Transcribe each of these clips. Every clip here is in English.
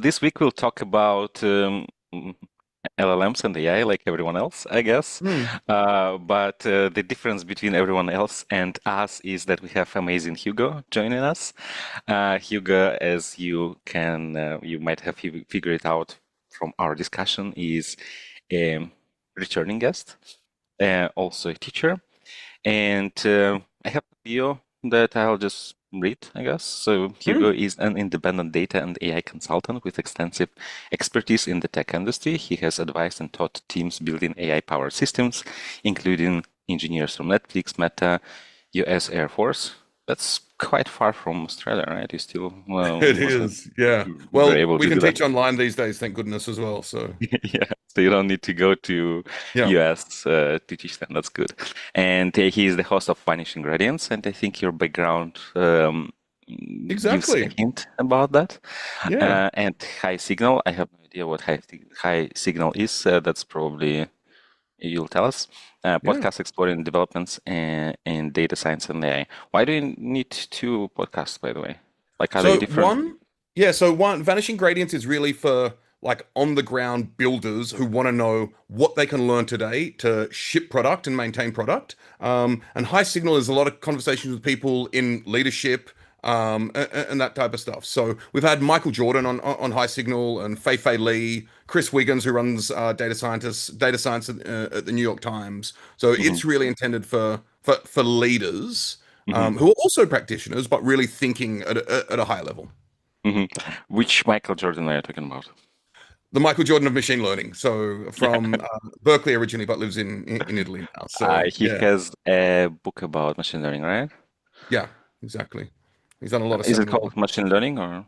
This week we'll talk about LLMs and AI, like everyone else, I guess. Hmm. But the difference between everyone else and us is that we have amazing Hugo joining us. Hugo, as you might have figured it out from our discussion, is a returning guest, also a teacher. And I have a bio that I'll just read, I guess. So Hugo Hmm. is an independent data and AI consultant with extensive expertise in the tech industry. He has advised and taught teams building AI-powered systems, including engineers from Netflix, Meta, US Air Force. That's quite far from Australia, right? You still It wasn't is, yeah. were Well, able we to can do that. teach online these days, thank goodness as well. So, Yeah, so you don't need to go to yeah, US to teach them. That's good. And he is the host of Vanishing, and I think your background gives a exactly. hint about that. Yeah, And High Signal, I have no idea what High Signal is. That's probably you'll tell us. yeah. Podcast exploring developments in data science and AI. Why do you need two podcasts, by the way? Like, are they So different? one, Vanishing Gradients is really for like on the ground builders who want to know what they can learn today to ship product and maintain product. And High Signal is a lot of conversations with people in leadership, and that type of stuff. So we've had Michael Jordan on High Signal and Fei Fei Li, Chris Wiggins, who runs data science at the New York Times. So Hmm. it's really intended for leaders, Hmm. who are also practitioners, but really thinking at a high level. Hmm. Which Michael Jordan are you talking about? The Michael Jordan of machine learning. So Yeah. from Berkeley originally, but lives in Italy now. So He yeah, has a book about machine learning, right? yeah, exactly. He's done a lot of Is it seminal work. called machine learning or?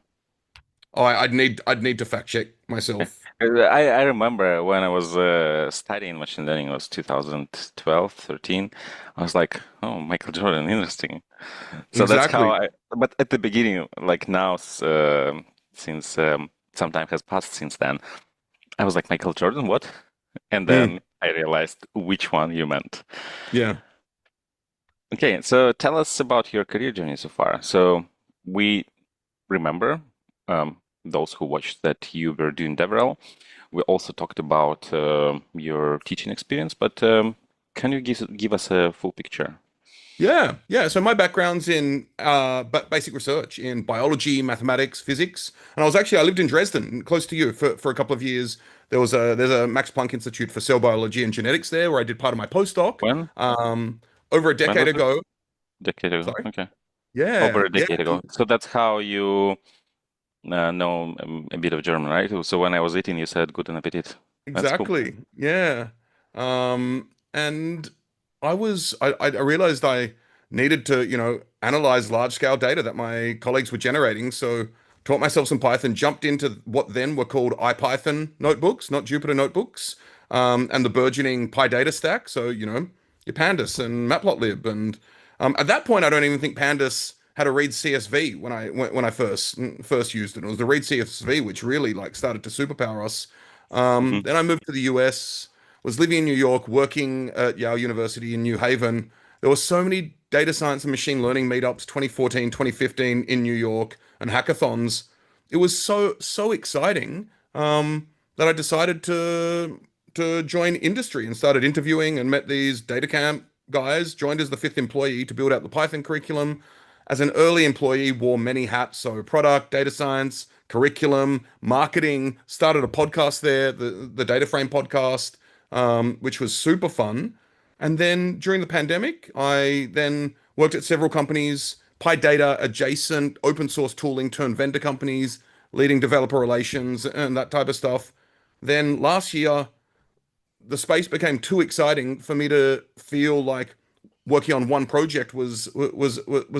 Oh, I'd need to fact check Okay. myself. I remember when I was studying machine learning, it was 2012, 13. I was like, oh, Michael Jordan, interesting. So that's how Exactly. but at the beginning, like now, since some time has passed since then, I was like, Michael Jordan, what? And Hmm. then I realized which one you meant. Yeah. Okay, so tell us about your career journey so far. So we remember those who watched that you were doing DevRel. We also talked about your teaching experience, but can you give us a full picture? Yeah, yeah. So my background's in basic research in biology, mathematics, physics, and I lived in Dresden, close to you, for a couple of years. There's a Max Planck Institute for Cell Biology and Genetics there, where I did part of my postdoc. When? Over a When decade was it? ago. Decade ago. Sorry. Okay, over Yeah, a yeah, decade ago. So that's how you know a bit of German, right? So when I was eating, you said "Guten Appetit." That's cool. exactly. Yeah. And I realized I needed to, analyze large scale data that my colleagues were generating. So taught myself some Python, jumped into what then were called IPython notebooks, not Jupyter notebooks, and the burgeoning PyData stack. So, your Pandas and Matplotlib. And at that point, I don't even think Pandas had a read CSV when I first used it. It was the read CSV which really like started to superpower us. Hmm. Then I moved to the US, was living in New York, working at Yale University in New Haven. There were so many data science and machine learning meetups 2014, 2015 in New York and hackathons. It was so exciting, that I decided to join industry and started interviewing and met these DataCamp guys, joined as the fifth employee to build out the Python curriculum. As an early employee, wore many hats, so product, data science, curriculum, marketing, started a podcast there, the Data Frame podcast, which was super fun. And then during the pandemic, I then worked at several companies, PyData adjacent, open source tooling turned vendor companies, leading developer relations and that type of stuff. Then last year, the space became too exciting for me to feel like working on one project was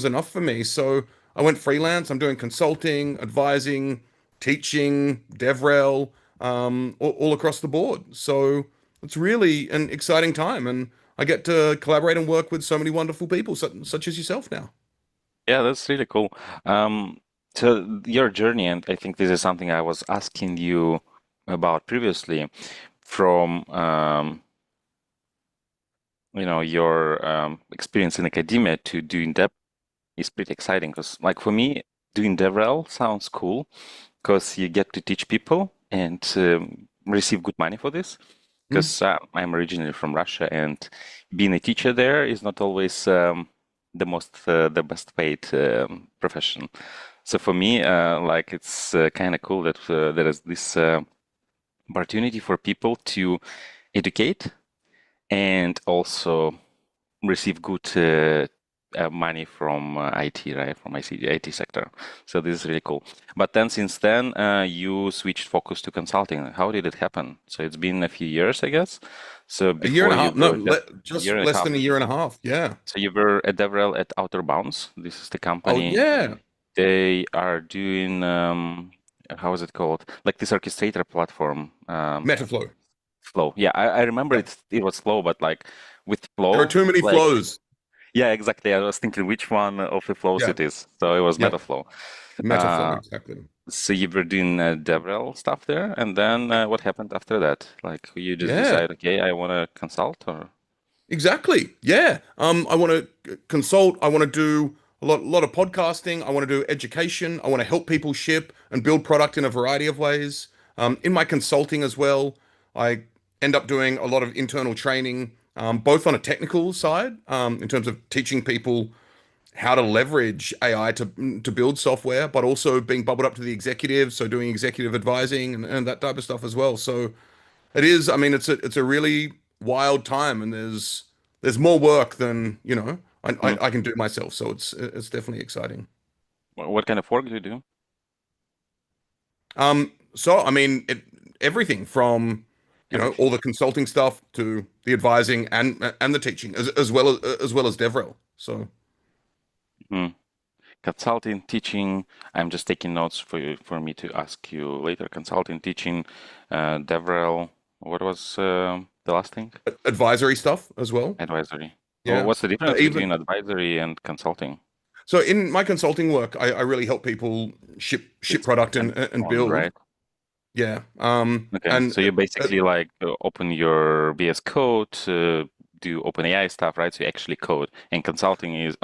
enough for me. So I went freelance. I'm doing consulting, advising, teaching, DevRel, all across the board. So it's really an exciting time, and I get to collaborate and work with so many wonderful people, such as yourself now. Yeah, that's really cool. Um, so your journey, and I think this is something I was asking you about previously, from your experience in academia to doing dev is pretty exciting because, like for me, doing DevRel sounds cool, because you get to teach people and receive good money for this. Mm. Because I'm originally from Russia, and being a teacher there is not always the best paid profession. So for me, like it's kind of cool that there is this opportunity for people to educate and also receive good money from IT, right? From IT sector. So this is really cool. But then since then, you switched focus to consulting. How did it happen? So it's been a few years, I guess. So A year and before a you half. No, were just a year just and a less half. than a year and a half. Yeah. So you were a DevRel at Outer Bounds. This is the Oh, company. yeah. They are doing how is it called? Like this orchestrator platform. Metaflow. Flow. Yeah, I remember Yep. it was Flow, but like with There are Flow, too many like flows. yeah, exactly. I was thinking which one of the flows Yeah. it is. So it was Yep. Metaflow. Metaflow. Uh, Exactly. so you were doing DevRel stuff there, and then what happened after that? Like you just Yeah. decide, okay, I want to consult, or Exactly. Yeah. I want to consult. I want to do a lot of podcasting. I want to do education. I want to help people ship and build product in a variety of ways. In my consulting as well, I end up doing a lot of internal training, both on a technical side, in terms of teaching people how to leverage AI to build software, but also being bubbled up to the executives, so doing executive advising and that type of stuff as well. So it is. I mean, it's a really wild time, and there's more work than hmm. I can do myself. So it's definitely exciting. What kind of work do you do? So I mean, everything from all Everything. the consulting stuff to the advising and the teaching, as well as DevRel. So Hmm. Consulting, teaching. I'm just taking notes for you for me to ask you later. Consulting, teaching, DevRel. What was the last thing? advisory stuff as well. Advisory. Well, Yeah. what's the So difference even between advisory and consulting? so in my consulting work, I really help people ship It's product and hands-on, build. right? Yeah. Okay, And so you basically like open your VS Code, do OpenAI stuff, right? So you actually code, and consulting is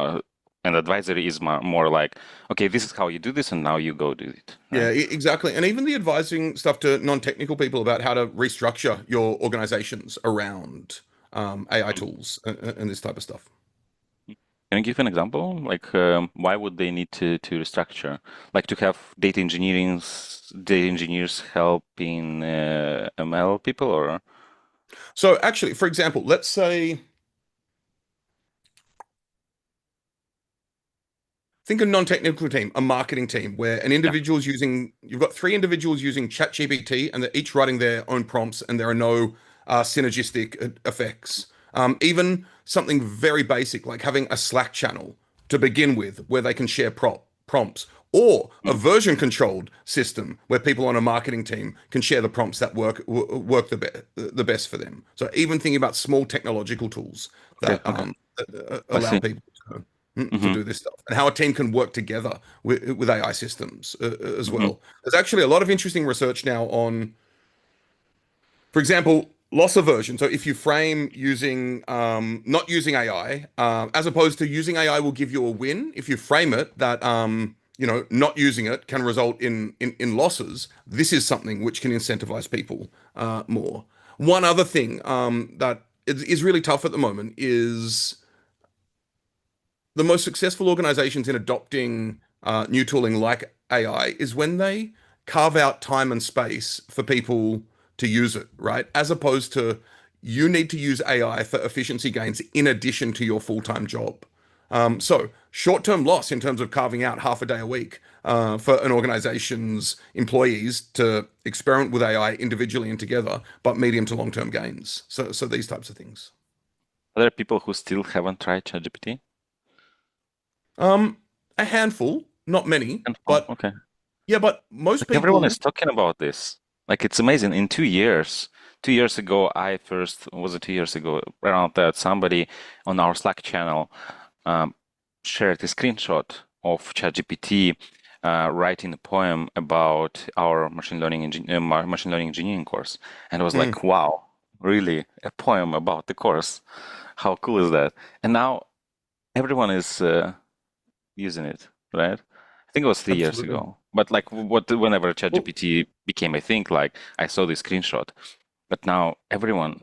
and advisory is more like, okay, this is how you do this, and now you go do it, Yeah, right? exactly. And even the advising stuff to non-technical people about how to restructure your organizations around AI Mm. tools and this type of stuff. Can you give an example? Like, why would they need to restructure? Like to have data engineers helping ML people, or So actually, for example, let's say think a non-technical team, a marketing team, where yeah. you've got three individuals using ChatGPT, and they're each writing their own prompts, and there are no synergistic effects. Even something very basic like having a Slack channel to begin with, where they can share prompts, or a Mm. version-controlled system where people on a marketing team can share the prompts that work the best for them. So even thinking about small technological tools Okay, that okay, I allow see. people to Hmm. do this stuff, and how a team can work together with AI systems as Hmm. well. There's actually a lot of interesting research now on, for example, loss aversion. So if you frame using not using AI, as opposed to using AI will give you a win. If you frame it that not using it can result in losses, this is something which can incentivize people more. One other thing that is really tough at the moment is the most successful organizations in adopting new tooling like AI is when they carve out time and space for people to use it, right? As opposed to you need to use AI for efficiency gains in addition to your full-time job. So short-term loss in terms of carving out half a day a week for an organization's employees to experiment with AI individually and together, but medium to long-term gains. So these types of things. Are there people who still haven't tried ChatGPT? Um, a handful, not many, And oh, but okay. yeah, but most Like everyone people. is talking about this. Like it's amazing. In 2 years, 2 years ago, I first was it 2 years ago around that somebody on our Slack channel um, shared a screenshot of ChatGPT writing a poem about our machine learning engineering course, and I was Mm, like, wow, really, a poem about the course? How cool is that? And now everyone is using it, right? I think it was 3 years Absolutely. ago. But like whenever Well, ChatGPT became a thing, like I saw this screenshot. But now everyone,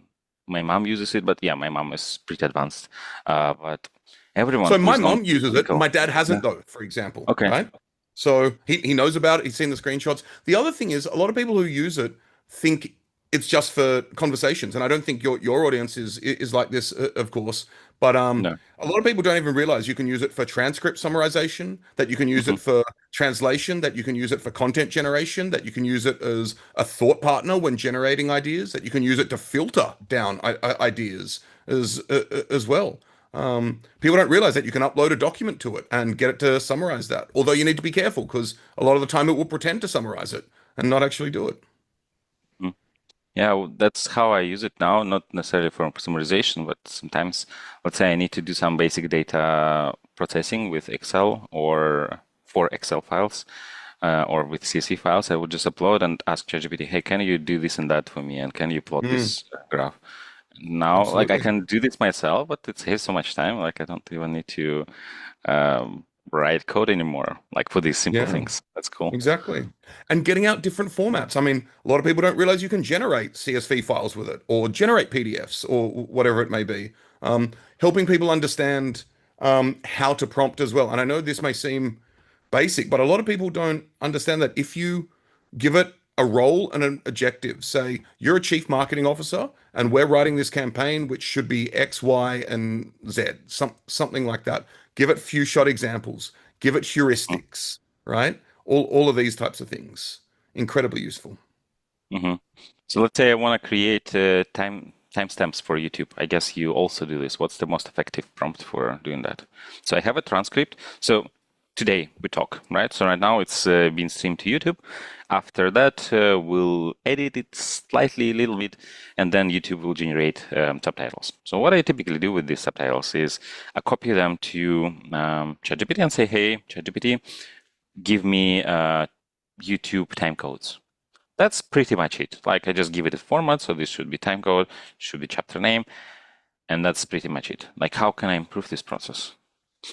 my mom uses it, but yeah, my mom is pretty advanced. But everyone so who my is mom uses it. non-technical, My dad yeah, hasn't though, for example, okay, right? So he knows about it. He's seen the screenshots. The other thing is a lot of people who use it think it's just for conversations, and I don't think your audience is like this, of course. But no, a lot of people don't even realize you can use it for transcript summarization, that you can use hmm it for translation, that you can use it for content generation, that you can use it as a thought partner when generating ideas, that you can use it to filter down ideas as well. People don't realize that you can upload a document to it and get it to summarize that. Although you need to be careful because a lot of the time it will pretend to summarize it and not actually do it. yeah, that's how I use it now. Not necessarily for summarization, but sometimes, let's say I need to do some basic data processing with Excel or for Excel files. Or with CSV files, I would just upload and ask ChatGPT, hey, can you do this and that for me? And can you plot Mm, this graph? Now, like I absolutely. can do this myself, but it saves so much time. Like I don't even need to write code anymore, like for these simple Yeah. things. That's cool. Exactly. And getting out different formats. I mean, a lot of people don't realize you can generate CSV files with it or generate PDFs or whatever it may be. Helping people understand how to prompt as well. And I know this may seem basic, but a lot of people don't understand that if you give it a role and an objective, say you're a chief marketing officer and we're writing this campaign, which should be X, Y, and Z, something like that. Give it few shot examples, give it heuristics, right? All of these types of things. Incredibly useful. Mm-hmm. So let's say I want to create timestamps for YouTube. I guess you also do this. What's the most effective prompt for doing that? So I have a transcript. So today we talk, right? So right now it's been streamed to YouTube. After that, we'll edit it slightly, a little bit, and then YouTube will generate subtitles. So what I typically do with these subtitles is I copy them to ChatGPT and say, hey, ChatGPT, give me YouTube time codes. That's pretty much it. Like I just give it a format, so this should be timecode, should be chapter name, and that's pretty much it. Like how can I improve this process?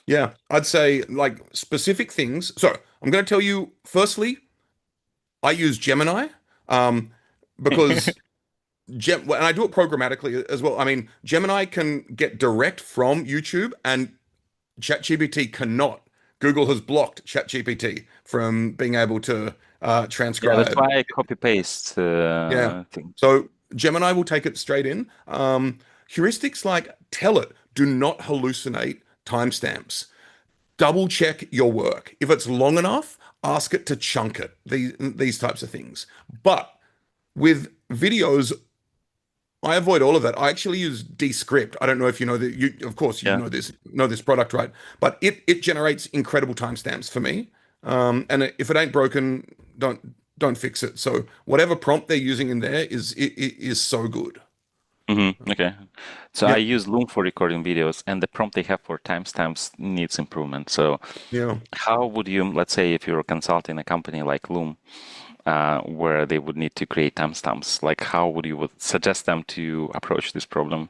Yeah, I'd say like specific things. So I'm going to tell you, firstly, I use Gemini because and I do it programmatically as well. I mean, Gemini can get direct from YouTube and ChatGPT cannot. Google has blocked ChatGPT from being able to Yeah, that's transcribe. why I copy paste Yeah. thing. So Gemini will take it straight in. Heuristics like tell it, do not hallucinate timestamps. Double check your work. If it's long enough, ask it to chunk it. These types of things. But with videos, I avoid all of that. I actually use Descript. I don't know if you know that. You, of course, you Yeah. know this product, right? But it generates incredible timestamps for me. And if it ain't broken, don't fix it. So whatever prompt they're using in there is so good. Okay. So I Yeah, use Loom for recording videos, and the prompt they have for timestamps needs improvement. So yeah. how would you, let's say, if you're consulting a company like Loom, where they would need to create timestamps, like how would you would suggest them to approach this problem?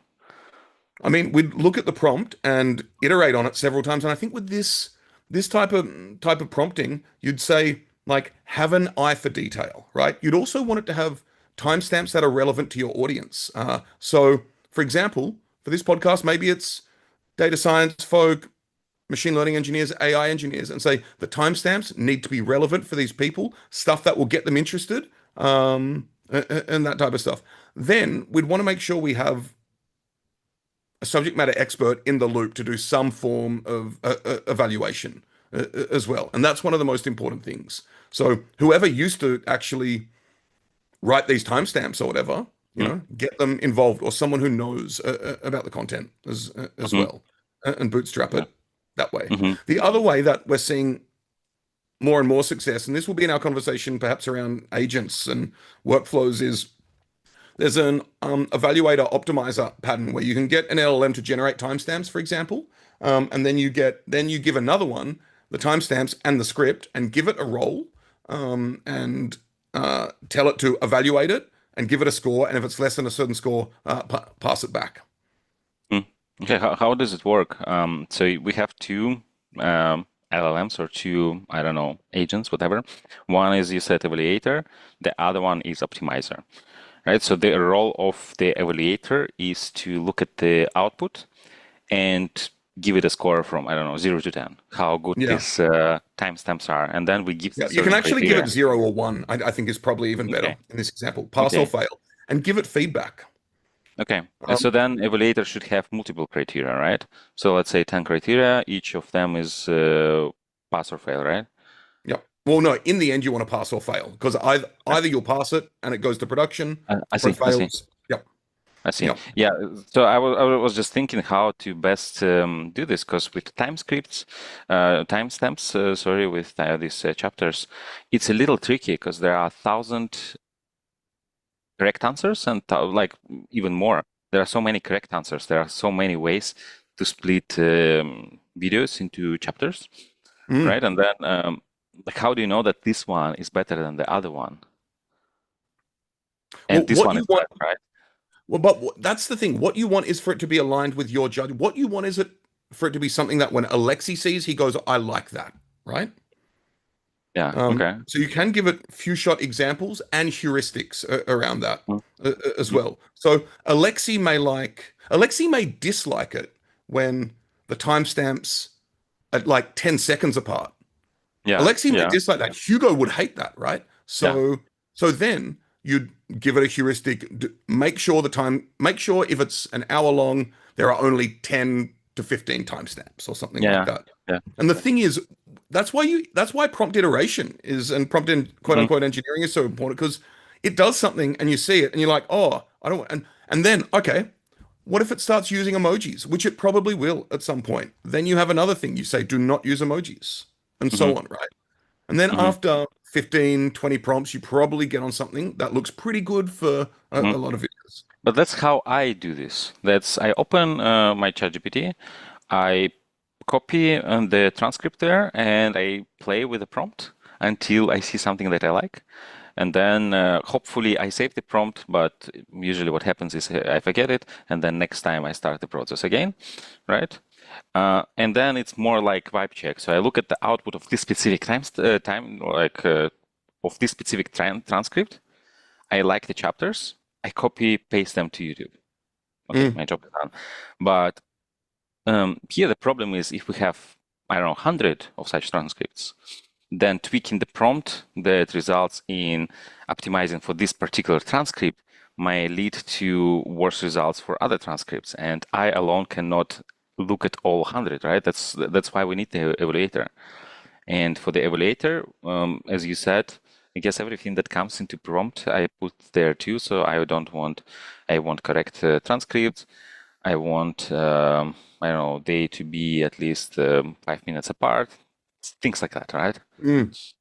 I mean, we'd look at the prompt and iterate on it several times. And I think with this type of prompting, you'd say like have an eye for detail, right? You'd also want it to have timestamps that are relevant to your audience. So, for example, for this podcast, maybe it's data science folk, machine learning engineers, AI engineers, and say the timestamps need to be relevant for these people, stuff that will get them interested, and that type of stuff. Then we'd want to make sure we have a subject matter expert in the loop to do some form of evaluation as well. And that's one of the most important things. So whoever used to actually write these timestamps or whatever, get them involved or someone who knows about the content as Mm-hmm. well and bootstrap Yeah. it that way. Mm-hmm. The other way that we're seeing more and more success, and this will be in our conversation perhaps around agents and workflows, is there's an evaluator optimizer pattern where you can get an LLM to generate timestamps, for example, and then you give another one the timestamps and the script and give it a role and tell it to evaluate it and give it a score. And if it's less than a certain score, pass it back. Mm. Okay, how does it work? So we have two LLMs or two, I don't know, agents, whatever. One is you said evaluator, the other one is optimizer, right? So the role of the evaluator is to look at the output and give it a score from, I don't know, 0 to 10, how good Yeah. these timestamps are. And then we give Yeah, you can certain actually give it criteria. 0 or 1. I think is probably even better Okay. in this example. Pass or Okay. fail, and give it feedback. Okay. And Um, so then evaluator should have multiple criteria, right? So let's say 10 criteria, each of them is pass or fail, right? yeah. Well, no, in the end, you want to pass or fail because either you'll pass it and it goes to production, I or it see. I see. fails. Yep. I see. Yep. Yeah. So I was just thinking how to best do this because with time scripts, timestamps, sorry, with these chapters, it's a little tricky because there are 1,000 correct answers and like even more. There are so many correct answers. There are so many ways to split videos into chapters, Mm. right? And then like how do you know that this one is better than the other one? Well, And this what one you is want, bad, right? well, but that's the thing. What you want is for it to be aligned with your judge. What you want is it for it to be something that when Alexi sees, he goes, "I like that," right? Yeah. Okay. So you can give it few shot examples and heuristics around that as Mhm. well. So Alexi may dislike it when the timestamps at like 10 seconds apart. Yeah. Alexi may Yeah. dislike that. Hugo would hate that, right? Yeah. So then you'd give it a heuristic. Make sure if it's an hour long, there are only 10 to 15 timestamps or something like Yeah. that. Yeah. And the thing is, that's why prompt iteration is and prompt in quote Mhm. unquote engineering is so important because it does something and you see it and you're like, oh, I don't and then okay, what if it starts using emojis, which it probably will at some point? Then you have another thing you say, do not use emojis, and Mhm. so on, right? And then Mhm. after 15, 20 prompts, you probably get on something that looks pretty good for Mhm. a lot of videos. But that's how I do this. That's I open my ChatGPT, I copy the transcript there, and I play with the prompt until I see something that I like. And then hopefully I save the prompt, but usually what happens is I forget it, and then next time I start the process again, right? And then it's more like vibe check. So I look at the output of this specific time, like of this specific transcript. I like the chapters. I copy paste them to YouTube. Okay, Mm. my job is done. But here the problem is if we have, I don't know, 100 of such transcripts, then tweaking the prompt that results in optimizing for this particular transcript might lead to worse results for other transcripts. And I alone cannot look at all 100, right? That's why we need the evaluator. And for the evaluator, as you said, I guess everything that comes into prompt I put there too. So I want correct transcripts. I want, I don't know, they to be at least 5 minutes apart, things like that, right? Mm.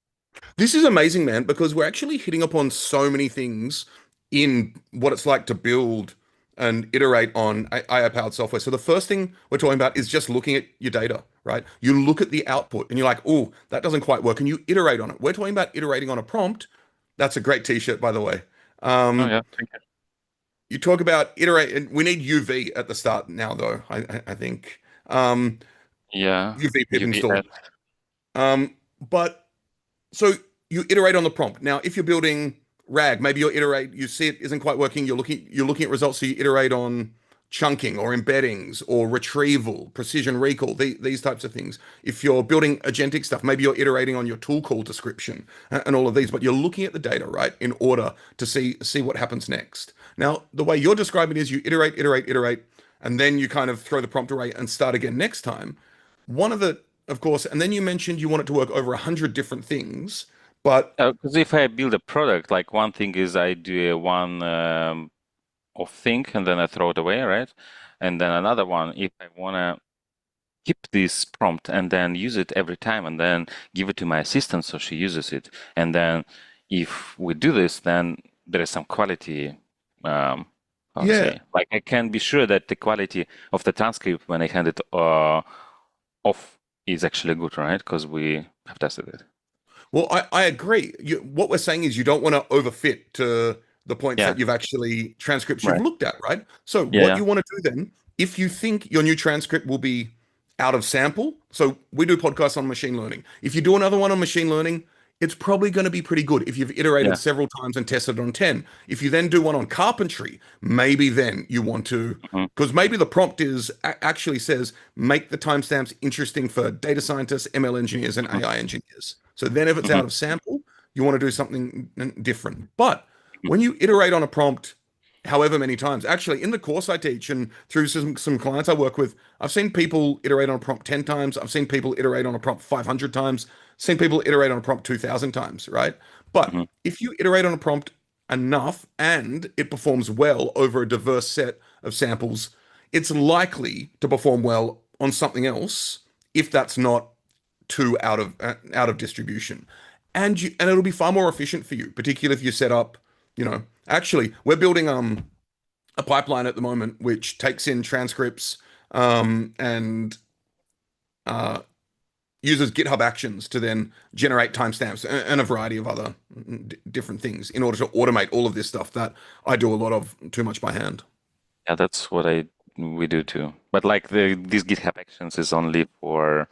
This is amazing, man, because we're actually hitting upon so many things in what it's like to build and iterate on AI-powered software. So the first thing we're talking about is just looking at your data, right? You look at the output and you're like, oh, that doesn't quite work, and you iterate on it. We're talking about iterating on a prompt. That's a great t-shirt, by the way. Oh Um, yeah, thank you. you talk about iterate, and we need UV at the start now, though. I think Yeah, UV pip install. UVS. But so you iterate on the prompt. Now, if you're building RAG, maybe you see it isn't quite working, you're looking at results, so you iterate on chunking or embeddings or retrieval, precision recall, these types of things. If you're building agentic stuff, maybe you're iterating on your tool call description and all of these, but you're looking at the data, right, in order to see what happens next. Now, the way you're describing it is you iterate, and then you kind of throw the prompt away and start again next time. One of the, of course, and then you mentioned you want it to work over 100 different things, but Because if I build a product, like one thing is I do a one of thing and then I throw it away, right? And then another one, if I wanna keep this prompt and then use it every time and then give it to my assistant so she uses it. And then if we do this, then there is some quality, how to yeah. say, like I can be sure that the quality of the transcript when I hand it off is actually good, right? Because we have tested it. Well, I agree. What we're saying is you don't want to overfit to the points Yeah, that you've actually transcripts you've right. looked at, right? So Yeah, what yeah. you want to do then, if you think your new transcript will be out of sample. So we do podcasts on machine learning. If you do another one on machine learning, it's probably going to be pretty good if you've iterated Yeah. several times and tested on 10. If you then do one on carpentry, maybe then you want to, Mhm. because maybe the prompt actually says make the timestamps interesting for data scientists, ML engineers, and Mhm. AI engineers. So then if it's Mhm. out of sample, you want to do something different. But Mhm. when you iterate on a prompt however many times, actually in the course I teach and through some clients I work with, I've seen people iterate on a prompt 10 times. I've seen people iterate on a prompt 500 times. Seen people iterate on a prompt 2,000 times, right? But Mhm. if you iterate on a prompt enough and it performs well over a diverse set of samples, it's likely to perform well on something else if that's not too out of distribution. And it'll be far more efficient for you, particularly if you set up, actually we're building a pipeline at the moment which takes in transcripts and uh, uses GitHub Actions to then generate timestamps and a variety of other different things in order to automate all of this stuff that I do a lot of too much by hand. Yeah, that's what I we do too. But like these GitHub Actions is only for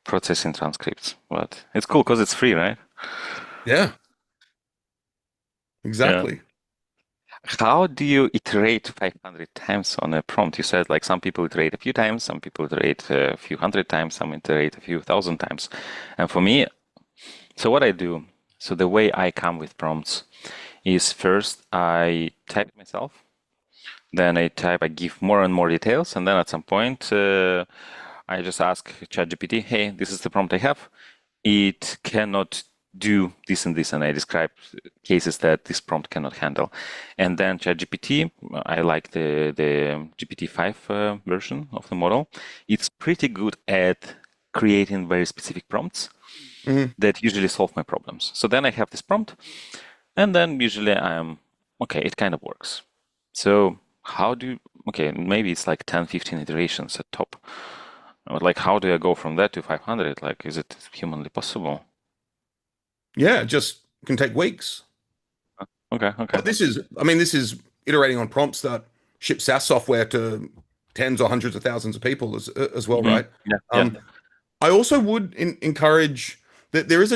processing transcripts. But it's cool because it's free, right? Yeah, Yeah. exactly. How do you iterate 500 times on a prompt? You said like some people iterate a few times, some people iterate a few hundred times, some iterate a few thousand times. And for me, so what I do, so the way I come with prompts is first I type it myself, then I give more and more details, and then at some point I just ask ChatGPT, hey, this is the prompt I have. It cannot do this and this, and I describe cases that this prompt cannot handle. And then ChatGPT, I like the GPT-5 version of the model. It's pretty good at creating very specific prompts Mhm. that usually solve my problems. So then I have this prompt, and then usually I'm okay, it kind of works. So how do you, okay, maybe it's like 10, 15 iterations at top. But like, how do I go from that to 500? Like, is it humanly possible? Yeah, it just can take weeks. Okay, okay. But this is iterating on prompts that ship SaaS software to tens or hundreds of thousands of people as well, Hmm. right? Yeah, yeah. Um, I also would encourage that there is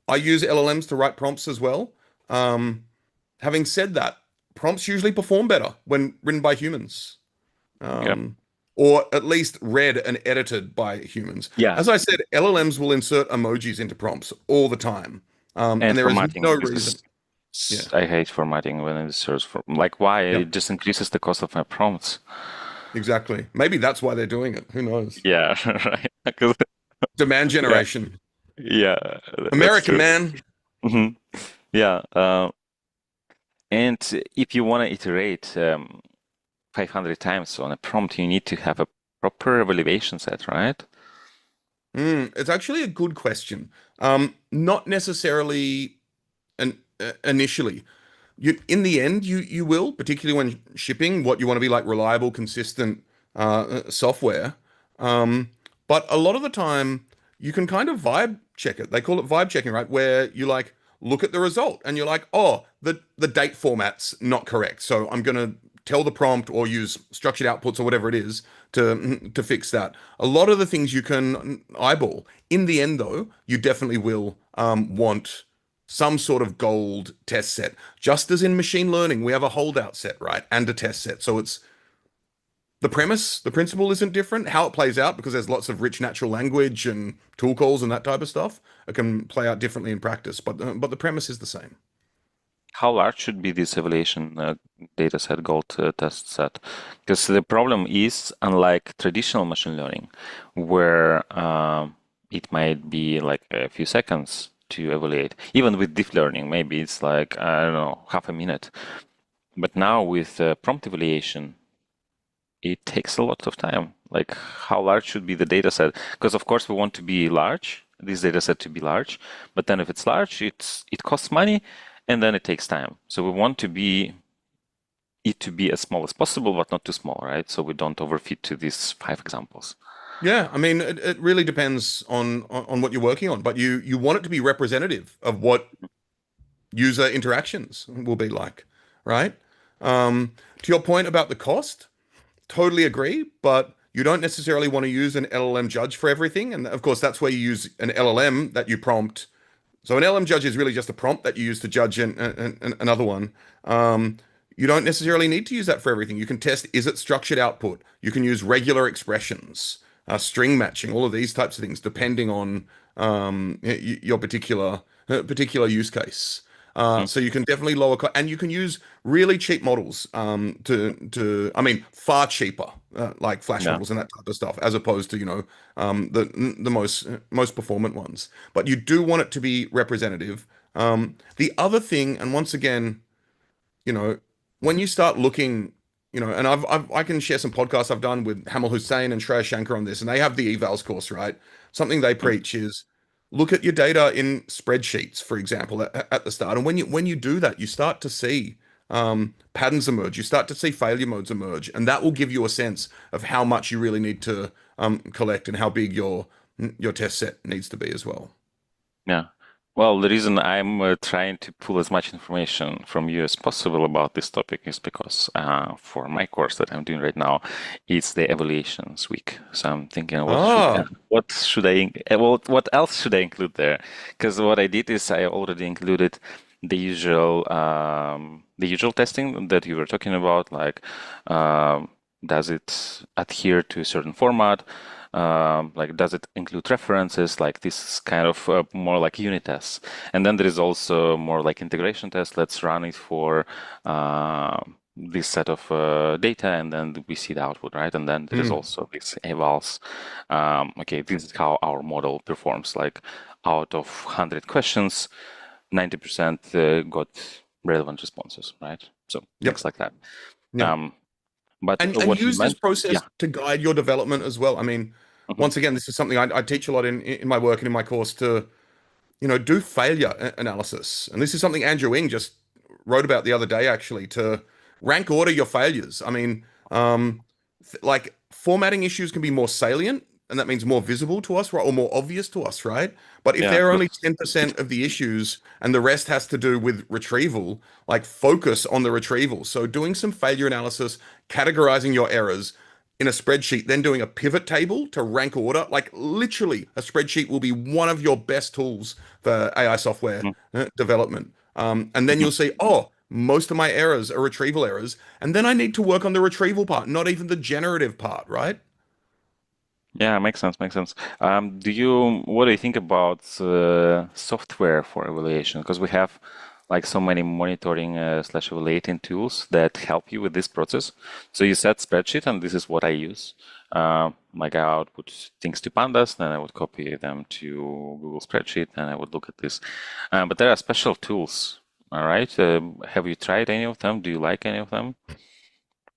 I use LLMs to write prompts as well. Um, Having said that, prompts usually perform better when written by humans, Okay. um, or at least read and edited by humans. Yeah. As I said, LLMs will insert emojis into prompts all the time, and And there is formatting no because reason. Yeah, I hate formatting when it serves for like why yeah, it just increases the cost of my prompts. exactly. Maybe that's why they're doing it. Who knows? Yeah, right. 'Cause- Demand yeah, generation. yeah, that's American true. man. Hmm. Yeah. And if you want to iterate 500 times on a prompt, you need to have a proper evaluation set, right? It's actually a good question. Not necessarily initially. In the end, you will, particularly when shipping, what you want to be like reliable, consistent software. Um, but a lot of the time, you can kind of vibe check it. They call it vibe checking, right? Where you like look at the result and you're like, oh, the date format's not correct, so I'm gonna tell the prompt or use structured outputs or whatever it is to fix that. A lot of the things you can eyeball. In the end, though, you definitely will want some sort of gold test set. Just as in machine learning, we have a holdout set, right? And a test set. So it's the principle isn't different. How it plays out, because there's lots of rich natural language and tool calls and that type of stuff, it can play out differently in practice. But the premise is the same. How large should be this evaluation data set, gold test set? Because the problem is, unlike traditional machine learning, where it might be like a few seconds to evaluate, even with deep learning, maybe it's like, I don't know, half a minute. But now with prompt evaluation, it takes a lot of time. Like, how large should be the data set? Because of course we want to be large, this data set to be large, but then if it's large, it costs money and then it takes time. So we want it to be as small as possible, but not too small, right? So we don't overfit to these 5 examples. Yeah, I mean, it really depends on what you're working on, but you want it to be representative of what user interactions will be like, right? To your point about the cost, totally agree, but You don't necessarily want to use an LLM judge for everything. And of course, that's where you use an LLM that you prompt. So an LM judge is really just a prompt that you use to judge another one. You don't necessarily need to use that for everything. You can test, is it structured output? You can use regular expressions, string matching, all of these types of things, depending on your particular use case. Mm. So you can definitely lower cost, and you can use really cheap models I mean, far cheaper, like Flash Yeah. models and that type of stuff, as opposed to, the most performant ones. But you do want it to be representative. The other thing, and once again, you know, when you start looking, and I can share some podcasts I've done with Hamal Hussein and Shreya Shankar on this, and they have the evals course, right? Something they Mm. preach is look at your data in spreadsheets, for example, at the start. And when you do that, you start to see patterns emerge. You start to see failure modes emerge, and that will give you a sense of how much you really need to collect and how big your test set needs to be as well. Yeah. Well, the reason I'm trying to pull as much information from you as possible about this topic is because for my course that I'm doing right now, it's the evaluations week. So I'm thinking, Ah, what should what else should I include there? Because what I did is I already included the usual testing that you were talking about, like does it adhere to a certain format? Like, does it include references? Like, this is kind of more like unit tests. And then there is also more like integration tests. Let's run it for this set of data, and then we see the output, right? And then there is hmm, also this evals. Okay, this is how our model performs. Like, out of 100 questions, 90% got relevant responses, right? So yep, things like that. yeah. Um, but And what you use this meant, process yeah. to guide your development as well. I mean, Mhm. once again, this is something I teach a lot in my work and in my course to, do failure analysis. And this is something Andrew Ng just wrote about the other day, actually, to rank order your failures. I mean, like formatting issues can be more salient, and that means more visible to us, right, or more obvious to us, right? But if Yeah, they're only it 10% of the issues and the rest has to do with retrieval, like focus on the retrieval. So doing some failure analysis, categorizing your errors in a spreadsheet, then doing a pivot table to rank order, like literally a spreadsheet will be one of your best tools for AI software Mhm, development. And then mhm. you'll see, oh, most of my errors are retrieval errors. And then I need to work on the retrieval part, not even the generative part, right? Yeah, makes sense, makes sense. What do you think about software for evaluation? Because we have like so many monitoring slash evaluating tools that help you with this process. So you set spreadsheet, and this is what I use. Like I output things to Pandas, then I would copy them to Google Spreadsheet, and I would look at this. But there are special tools. All right. Have you tried any of them? Do you like any of them?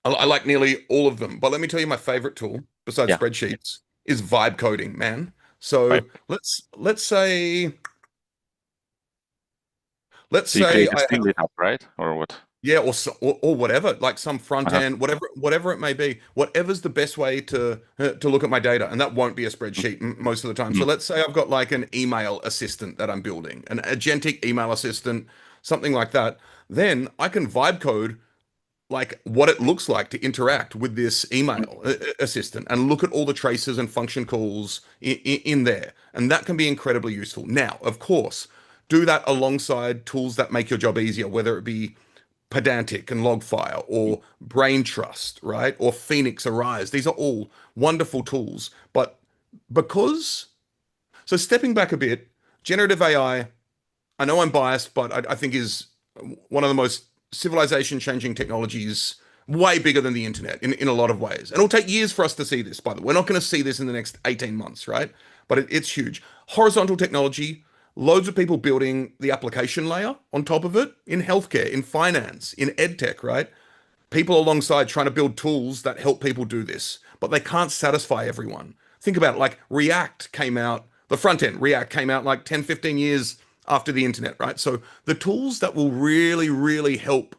I like nearly all of them. But let me tell you, my favorite tool besides Yeah, spreadsheets is vibe coding, man. right. So let's So you say create a I streamlit up, right? Or what? Yeah, or whatever, like some front Uh-huh. end, whatever it may be, whatever's the best way to look at my data, and that won't be a spreadsheet most of the time. So Mhm. let's say I've got like an email assistant that I'm building, an agentic email assistant, something like that. Then I can vibe code like what it looks like to interact with this email assistant and look at all the traces and function calls in there, and that can be incredibly useful. Now, of course, do that alongside tools that make your job easier, whether it be Pedantic and Logfire or Braintrust, right? Or Phoenix Arise. These are all wonderful tools. But because, so stepping back a bit, generative AI, I know I'm biased, but I think is one of the most civilization changing technologies, way bigger than the internet in a lot of ways. And it'll take years for us to see this, by the way. We're not going to see this in the next 18 months, right? But it's huge. Horizontal technology, loads of people building the application layer on top of it in healthcare, in finance, in edtech, right? People alongside trying to build tools that help people do this, but they can't satisfy everyone. Think about it, like React came out, the front end, React came out like 10, 15 years after the internet, right? So the tools that will really, really help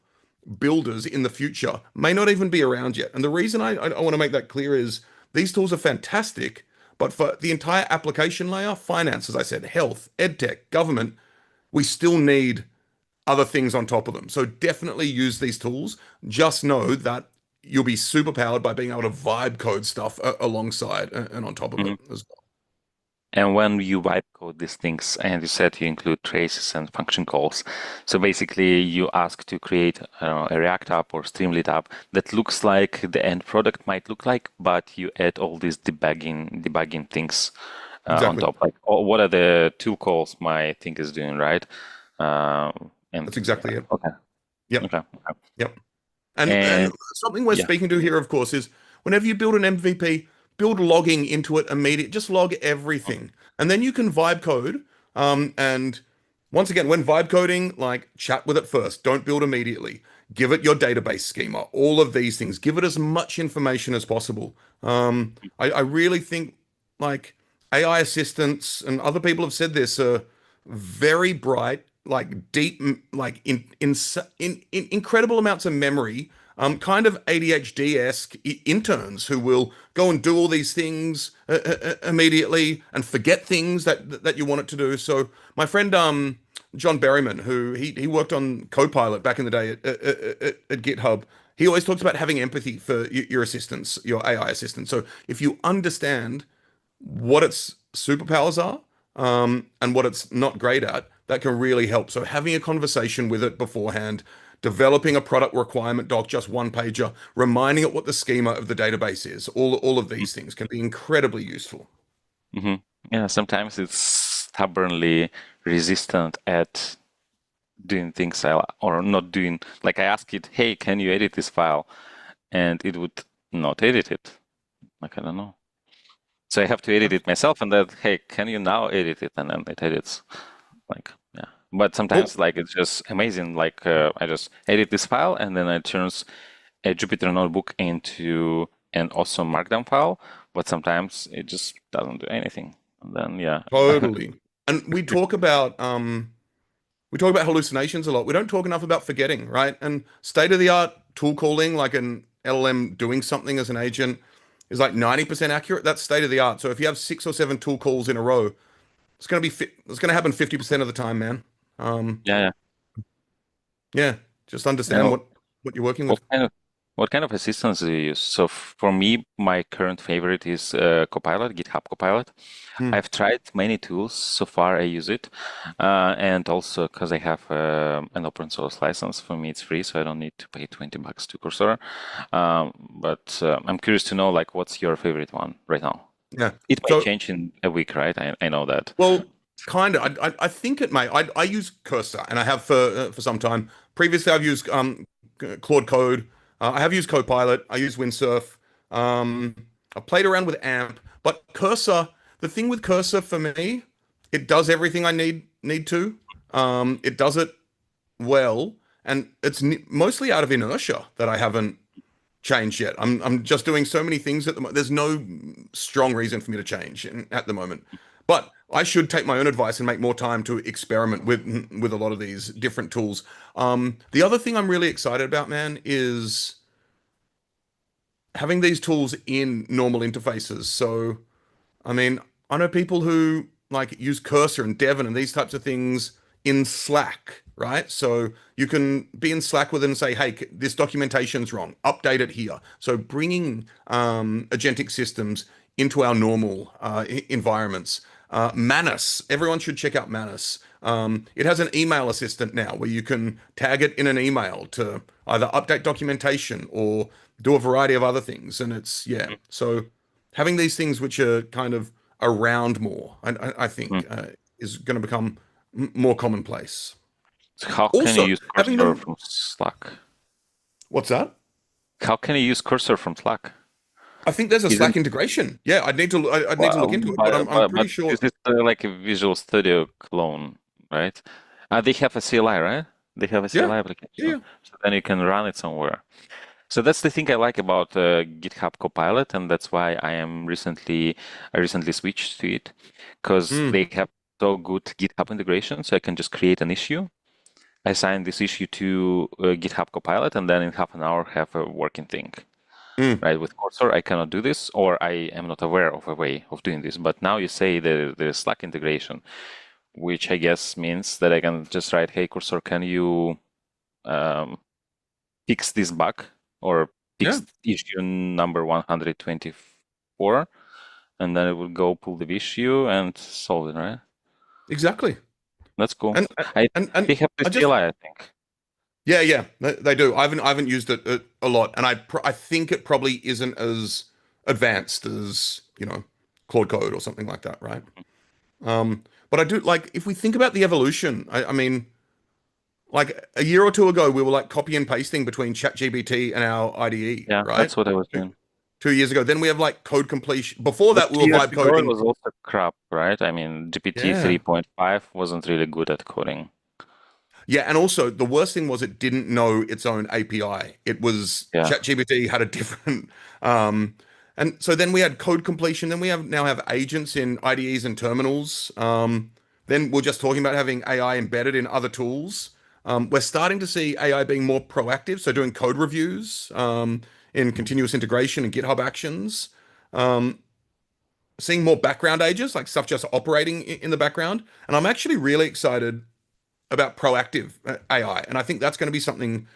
builders in the future may not even be around yet. And the reason I want to make that clear is these tools are fantastic, but for the entire application layer, finance, as I said, health, edtech, government, we still need other things on top of them. So definitely use these tools. Just know that you'll be super powered by being able to vibe code stuff alongside and on top of it as well. And when you vibe code these things, and you said you include traces and function calls, so basically you ask to create a React app or Streamlit app that looks like the end product might look like, but you add all these debugging things on Exactly. top. Like, what are the tool calls my thing is doing, right? And That's exactly it. okay, Yep. okay, Yep. And and something we're yeah, speaking to here, of course, is whenever you build an MVP, build logging into it immediately. Just log everything, and then you can vibe code. And once again, when vibe coding, like chat with it first. Don't build immediately. Give it your database schema. All of these things. Give it as much information as possible. I really think like AI assistants and other people have said this are very bright, like deep, like in incredible amounts of memory, kind of ADHD-esque interns who will go and do all these things immediately and forget things that you want it to do. So my friend John Berryman, who he worked on Copilot back in the day at GitHub, he always talks about having empathy for your assistants, your AI assistants. So if you understand what its superpowers are, and what it's not great at, that can really help. So having a conversation with it beforehand, developing a product requirement doc, just one pager, reminding it what the schema of the database is, all of these things can be incredibly useful. hmm yeah. Sometimes it's stubbornly resistant at doing things or not doing. Like I ask it, hey, can you edit this file? And it would not edit it. Like, I don't know. So I have to edit it myself, and then, hey, can you now edit it? And then it edits. Like, yeah. But Well, sometimes, like, it's just amazing. Like, I just edit this file, and then it turns a Jupyter notebook into an awesome Markdown file. But sometimes it just doesn't do anything. And then, yeah. totally. And we talk about hallucinations a lot. We don't talk enough about forgetting, right? And state-of-the-art tool calling, like an LLM doing something as an agent, is like 90% accurate. That's state of the art. So if you have 6 or 7 tool calls in a row, it's gonna happen 50% of the time, man. Um, Yeah, yeah. yeah, just understand And what you're working what with. kind of what kind of assistants do you use? So for me, my current favorite is Copilot, GitHub Copilot. Hmm. I've tried many tools. So far, I use it, and also because I have an open source license, for me it's free, so I don't need to pay $20 to Cursor. But I'm curious to know, like, what's your favorite one right now? Yeah. It might So, change in a week, right? I know that. well, kind of. I think it may. I use Cursor, and I have for some time. Previously, I've used Claude Code. I have used Copilot. I use Windsurf. Um, I played around with AMP, but Cursor. The thing with Cursor for me, it does everything I need to. It does it well, and it's mostly out of inertia that I haven't changed yet. I'm just doing so many things at the moment. There's no strong reason for me to change at the moment. But I should take my own advice and make more time to experiment with a lot of these different tools. The other thing I'm really excited about, man, is having these tools in normal interfaces. So, I mean, I know people who like use Cursor and Devon and these types of things in Slack, right? So you can be in Slack with it and say, "Hey, this documentation's wrong. Update it here." So bringing agentic systems into our normal environments. Manus, everyone should check out Manus. It has an email assistant now where you can tag it in an email to either update documentation or do a variety of other things. And it's, yeah. So having these things which are kind of around more, I think, is going to become more commonplace. So how can you Also, use having Cursor them, from Slack? what's that? How can you use Cursor from Slack? I think there's a Isn't Slack integration. Yeah, I'd need to look Well, into it, but I'm pretty but sure. this is like a Visual Studio clone, right? They have a CLI, right? They have a Yeah, CLI yeah, application, yeah. so then you can run it somewhere. So that's the thing I like about GitHub Copilot, and that's why I recently switched to it, because Mm, they have so good GitHub integration. So I can just create an issue, assign this issue to GitHub Copilot, and then in half an hour have a working thing. mm. Right, with Cursor, I cannot do this, or I am not aware of a way of doing this. But now you say that there's Slack integration, which I guess means that I can just write, "Hey, Cursor, can you um, fix this bug or fixed issue number 124, and then it will go pull the issue and solve it, right? Exactly. That's cool. And They have this I just CLI, I think. yeah, they do. I haven't used it a lot, and I think it probably isn't as advanced as Claude Code or something like that, right? But I do like if we think about the evolution. I mean, like a year or two ago, we were like copy and pasting between ChatGPT and our IDE, Yeah, right? that's what I was doing. 2 years ago. Then we have like code completion. Before But that, we were 2 years vibe ago, it coding. was also crap, right? I mean, GPT Yeah. 3.5 wasn't really good at coding. Yeah, and also the worst thing was it didn't know its own API. It was Yeah. ChatGPT had a different and so then we had code completion, then we now have agents in IDEs and terminals. Then we're just talking about having AI embedded in other tools. We're starting to see AI being more proactive, so doing code reviews in continuous integration and GitHub Actions. Seeing more background agents, like stuff just operating in the background. And I'm actually really excited about proactive AI, and I think that's going to be something.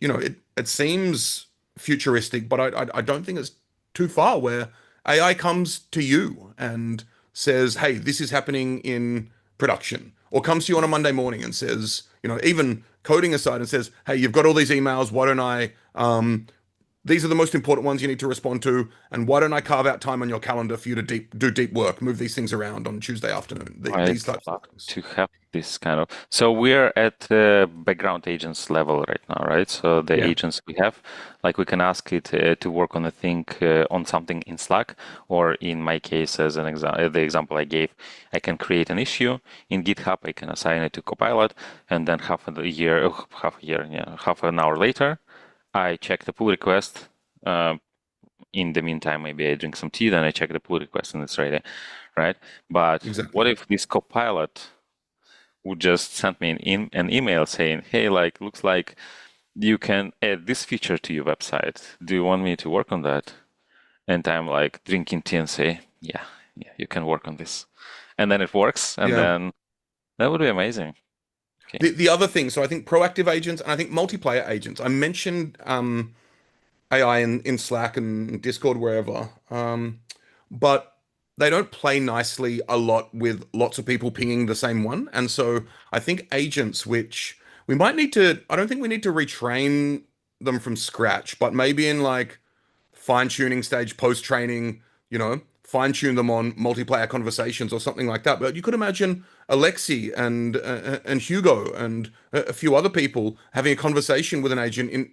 It seems futuristic, but I don't think it's too far. Where AI comes to you and says, "Hey, this is happening in production," or comes to you on a Monday morning and says, even coding aside, and says, "Hey, you've got all these emails. Why don't I? These are the most important ones you need to respond to, and why don't I carve out time on your calendar for you to do deep work, move these things around on Tuesday afternoon?" I'd These types of love things. to have this kind of. So we're at the background agents level right now, right? So the Yeah. agents we have, like we can ask it to work on a thing on something in Slack, or in my case, as an example, the example I gave, I can create an issue in GitHub. I can assign it to Copilot, and then half an hour later, I check the pull request. In the meantime, maybe I drink some tea, then I check the pull request and it's ready, right? But Exactly. what if this Copilot would just send me an email saying, hey, like, looks like you can add this feature to your website. Do you want me to work on that? And I'm like drinking tea and say, yeah, you can work on this. And then it works, and Yeah. then that would be amazing. Okay. The other thing, so I think proactive agents and I think multiplayer agents. I mentioned AI in Slack and Discord wherever, but they don't play nicely a lot with lots of people pinging the same one. And so I think agents, which we might need to, I don't think we need to retrain them from scratch, but maybe in like fine tuning stage, post training, fine tune them on multiplayer conversations or something like that. But you could imagine Alexi and Hugo and a few other people having a conversation with an agent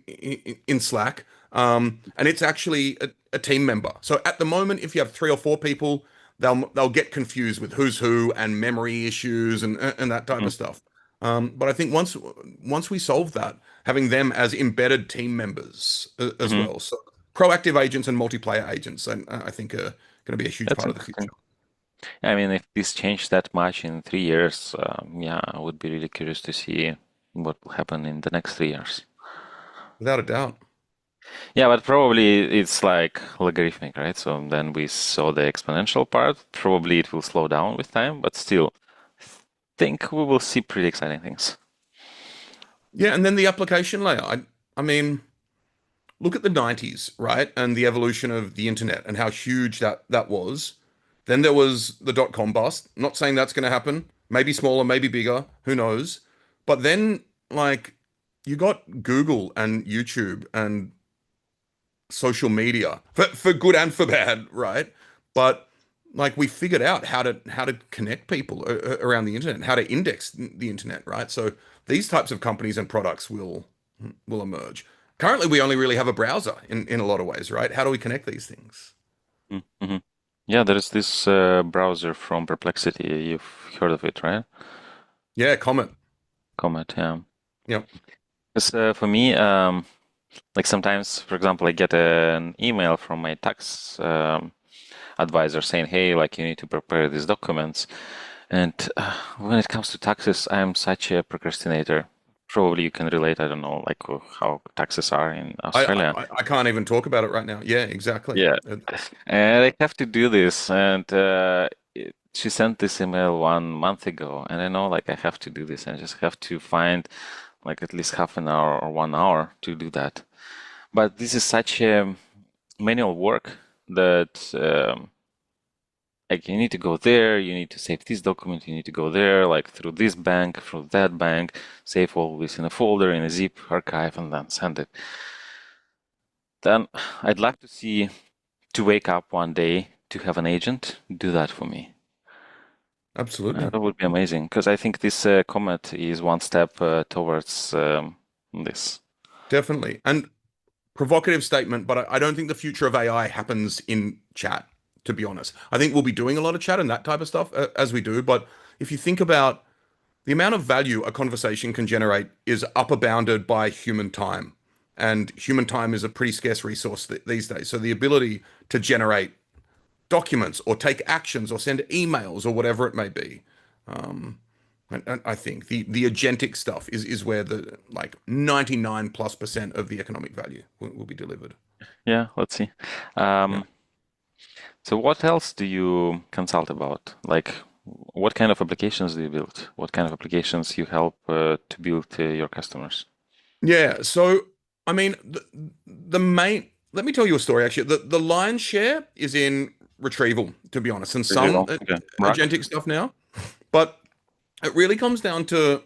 in Slack, and it's actually a team member. So at the moment, if you have 3 or 4 people, they'll get confused with who's who and memory issues and that type of Mhm. stuff. But I think once we solve that, having them as embedded team members as Mhm. well. So proactive agents and multiplayer agents, and I think are going to be a huge That's part of the interesting. future. I mean, if this changed that much in 3 years, yeah, I would be really curious to see what will happen in the next 3 years. Without a doubt. Yeah, but probably it's like logarithmic, right? So then we saw the exponential part. Probably it will slow down with time, but still, think we will see pretty exciting things. Yeah, and then the application layer. I mean, look at the 90s, right? And the evolution of the internet and how huge that was. Then there was the dot-com bust. Not saying that's going to happen. Maybe smaller, maybe bigger, who knows? But then like you got Google and YouTube and social media for good and for bad, right? But like we figured out how to connect people around the internet and how to index the internet, right? So these types of companies and products will emerge. Currently, we only really have a browser in a lot of ways, right? How do we connect these things? Mm-hmm. Yeah, there is this browser from Perplexity. You've heard of it, right? Yeah, Comet. Comet, yeah. Yeah. Because for me, like sometimes, for example, I get an email from my tax advisor saying, "Hey, like you need to prepare these documents." And when it comes to taxes, I'm such a procrastinator. Probably you can relate. I don't know, like how taxes are in I, Australia. I can't even talk about it right now. Yeah, exactly. Yeah, and I have to do this. And she sent this email 1 month ago, and I know like I have to do this, and I just have to find like at least half an hour or 1 hour to do that. But this is such a manual work that like you need to go there, you need to save this document, you need to go there, like through this bank, through that bank, save all this in a folder, in a zip archive, and then send it. Then I'd like to see to wake up one day to have an agent do that for me. Absolutely. That would be amazing because I think this Comet is one step towards this. Definitely. And provocative statement, but I don't think the future of AI happens in chat, to be honest. I think we'll be doing a lot of chat and that type of stuff as we do. But if you think about the amount of value a conversation can generate is upper bounded by human time. And human time is a pretty scarce resource these days. So the ability to generate documents or take actions or send emails or whatever it may be. And I think the agentic stuff is where the like 99+% of the economic value will be delivered. Yeah, let's see. Yeah. So what else do you consult about? Like, what kind of applications do you build? What kind of applications you help to build your customers? Yeah. So, I mean, the main, let me tell you a story actually. The lion's share is in retrieval, to be honest, and some Retrieval. Okay. Rock. agentic stuff now. But it really comes down to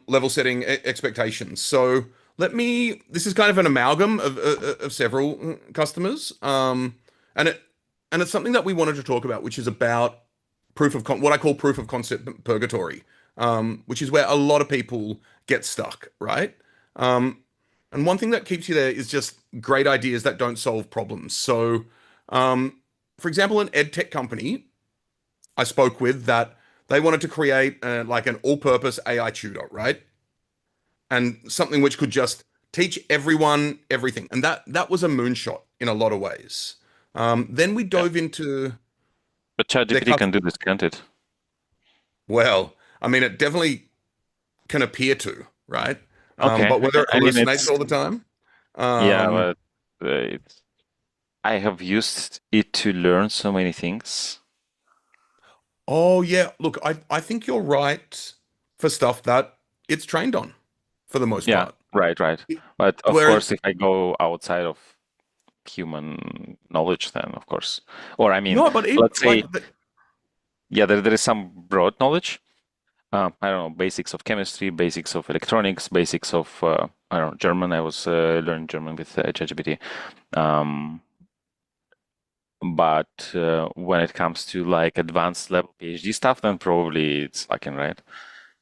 level setting expectations. So this is kind of an amalgam of several customers. And it, and it's something that we wanted to talk about, which is about what I call proof of concept purgatory, which is where a lot of people get stuck, right? And one thing that keeps you there is just great ideas that don't solve problems. So, for example, an ed tech company I spoke with that they wanted to create like an all-purpose AI tutor, right? And something which could just teach everyone everything. And that was a moonshot in a lot of ways. Then we Yeah. dove into But their ChatGPT can do this, can't it? well, I mean, it definitely can appear to, right? Okay. But whether Okay. it I mean, hallucinates it's all the time, yeah, um, but it's I have used it to learn so many things. oh yeah, look, I think you're right for stuff that it's trained on for the most Yeah. part. Right. Right. But of Whereas course, if I go outside of human knowledge, then of course, or I mean, no, but even let's say, like yeah, there is some broad knowledge. I don't know, basics of chemistry, basics of electronics, basics of I don't know, German. I was learning German with ChatGPT. Um, but when it comes to like advanced level PhD stuff, then probably it's lacking, right?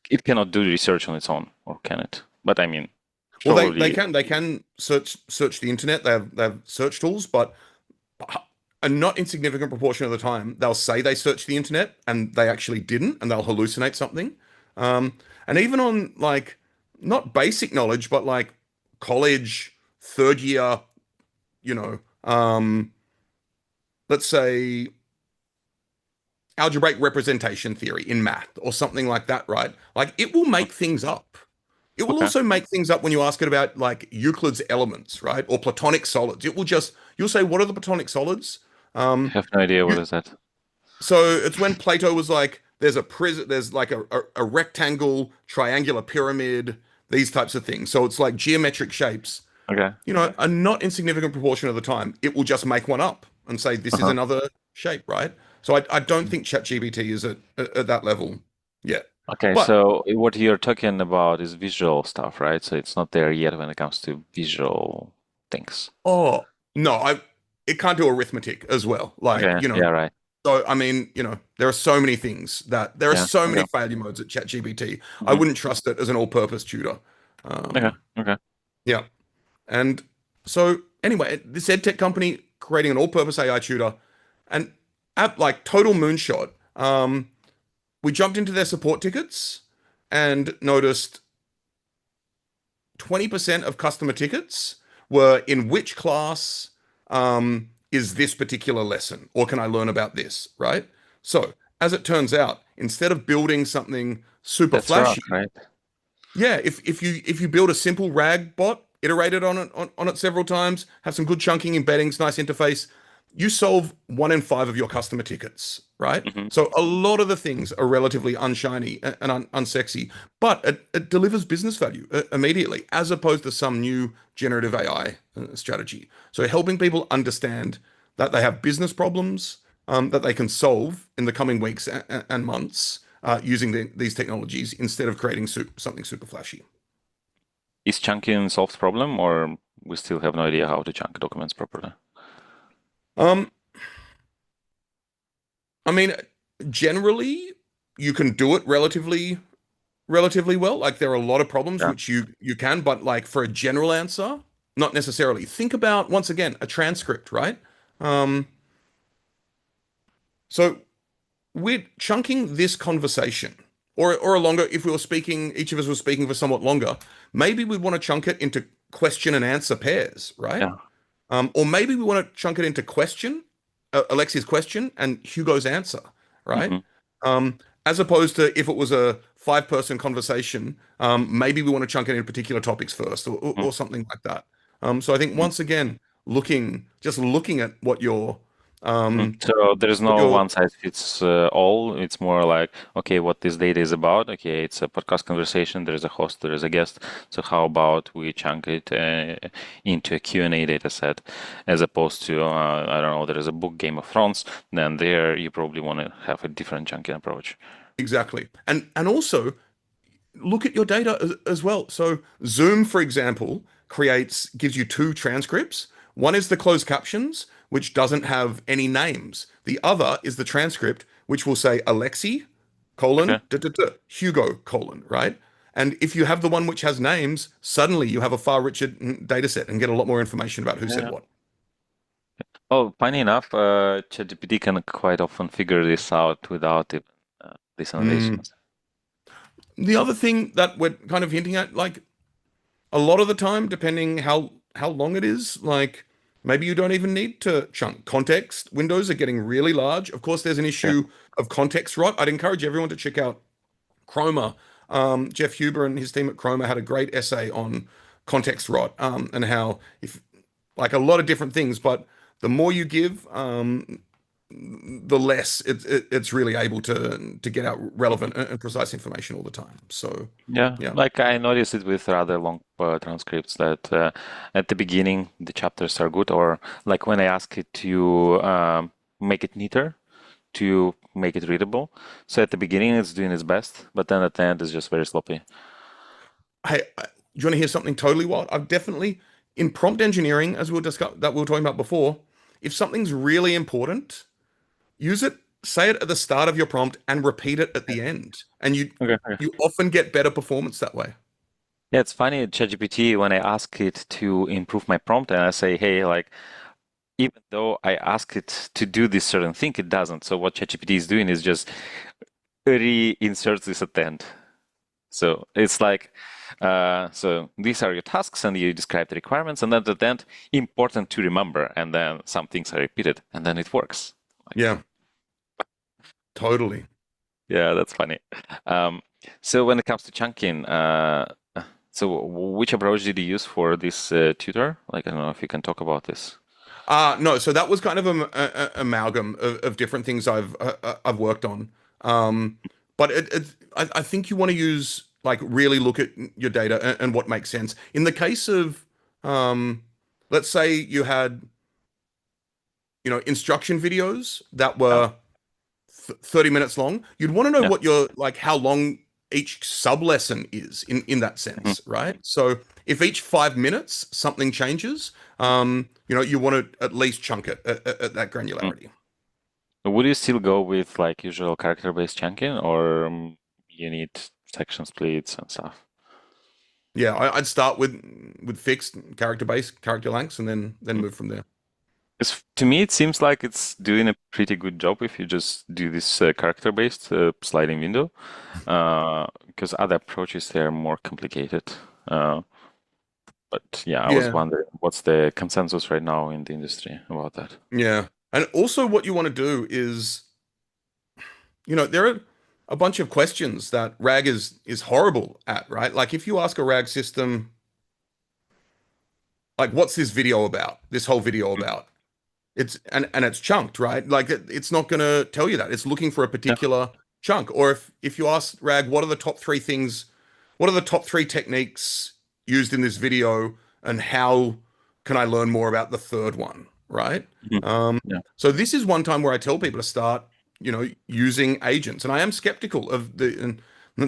It cannot do research on its own, or can it? But I mean, well, they probably, can search the internet. They have search tools, but a not insignificant proportion of the time they'll say they searched the internet and they actually didn't, and they'll hallucinate something. And even on like not basic knowledge, but like college third year, you know, let's say algebraic representation theory in math or something like that, right? Like it will make things up. It will okay. also make things up when you ask it about like Euclid's elements, right? Or Platonic solids. You'll say, what are the Platonic solids? I Um, have no idea what you, is that. so it's when Plato was like, there's like a rectangle, triangular pyramid, these types of things. So it's like geometric shapes. Okay. A not insignificant proportion of the time, it will just make one up and say this is Uh-huh. another shape, right? So I don't think ChatGPT is at that level yet. Okay, But so what you're talking about is visual stuff, right? So it's not there yet when it comes to visual things. oh no, I it can't do arithmetic as well. Like, Okay, yeah, right. so I mean, there are so many things there are Yeah, so many okay. failure modes at ChatGPT. I Hmm. wouldn't trust it as an all-purpose tutor. Okay, Um, okay. yeah. And so anyway, this edtech company creating an all-purpose AI tutor and app like total moonshot. We jumped into their support tickets and noticed 20% of customer tickets were in which class is this particular lesson, or can I learn about this, right? So, as it turns out, instead of building something super That's rock, flashy, right? yeah, if you build a simple RAG bot, iterate it on it several times, have some good chunking embeddings, nice interface, you solve 1 in 5 of your customer tickets, right? Hmm. So a lot of the things are relatively unshiny and unsexy, but it delivers business value immediately, as opposed to some new generative AI strategy. So helping people understand that they have business problems that they can solve in the coming weeks and months using these technologies instead of creating something super flashy. Is chunking solved problem, or we still have no idea how to chunk documents properly? Um, I mean, generally, you can do it relatively well. Like there are a lot of problems Yeah. which you can, but like for a general answer, not necessarily. Think about once again a transcript, right? Um, so we're chunking this conversation, or a longer. If we were speaking, each of us was speaking for somewhat longer. Maybe we want to chunk it into question and answer pairs, right? Yeah. Or maybe we want to chunk it into question, Alexia's question and Hugo's answer, right? Hmm. As opposed to if it was a 5-person conversation, maybe we want to chunk it in particular topics first or something like that. So I think once again, just looking at um, So there's what no your one size fits all. It's more like, okay, what this data is about. Okay, it's a podcast conversation. There's a host, there's a guest. So how about we chunk it into a Q&A data set, as opposed to, I don't know, there is a book, Game of Thrones. Then there you probably want to have a different chunking approach. exactly, and also look at your data as well. So Zoom, for example, gives you 2 transcripts. One is the closed captions, which doesn't have any names. The other is the transcript, which will say Alexi Okay. colon Hugo colon, right? And if you have the one which has names, suddenly you have a far richer data set and get a lot more information about who said Yeah. what. Oh, funny enough, ChatGPT can quite often figure this out without even these Mm. innovations. The other thing that we're kind of hinting at, like a lot of the time, depending how long it is, like maybe you don't even need to chunk. Context windows are getting really large. Of course, there's an Okay. issue of context rot. I'd encourage everyone to check out Chroma. Jeff Huber and his team at Chroma had a great essay on context rot and how if like a lot of different things, but the more you give, the less it's really able to get out relevant and precise information all the time. So Yeah, yeah. like I noticed it with rather long transcripts that at the beginning the chapters are good, or like when I ask it to make it neater, to make it readable. So at the beginning it's doing its best, but then at the end it's just very sloppy. Hey, do you want to hear something totally wild? I've definitely in prompt engineering, as we were talking about before, if something's really important, use it, say it at the start of your prompt and repeat it at the end. And you Okay. Okay. you often get better performance that way. Yeah, it's funny, ChatGPT, when I ask it to improve my prompt and I say, hey, like, even though I ask it to do this certain thing, it doesn't. So what ChatGPT is doing is just reinserts this at the end. So it's like, so these are your tasks, and you describe the requirements, and then at the end, important to remember, and then some things are repeated, and then it works. Like, Yeah, totally. yeah, that's funny. Um, so when it comes to chunking, so which approach did you use for this tutor? Like, I don't know if you can talk about this. No, so that was kind of a amalgam of different things I've worked on. Um, but I think you want to use like really look at your data and what makes sense. In the case of, um, let's say you had, instruction videos that Yeah, were 30 minutes long, you'd want to know yeah. what your like how long each sub lesson is in that Mhm. sense, right? So if each 5 minutes something changes, you want to at least chunk it at that Mhm. granularity. Would you still go with like usual character-based chunking, or you need section splits and stuff? Yeah, I'd start with fixed character-based character lengths and then move from there. To me, it seems like it's doing a pretty good job if you just do this character-based sliding window, because other approaches they are more complicated. Uh, but yeah, I was Yeah, wondering what's the consensus right now in the industry about that. yeah. And also what you want to do is, there are a bunch of questions that RAG is horrible at, right? Like if you ask a RAG system, like, what's this video about? This whole video Mm. about? and it's chunked, right? Like it's not going to tell you that. It's looking for a Yeah. particular chunk. Or if you ask RAG, what are the top three things, what are the top three techniques used in this video, and how can I learn more about the third one, right? Mhm. Um, Yeah. so this is one time where I tell people to start, using agents, and I am skeptical of the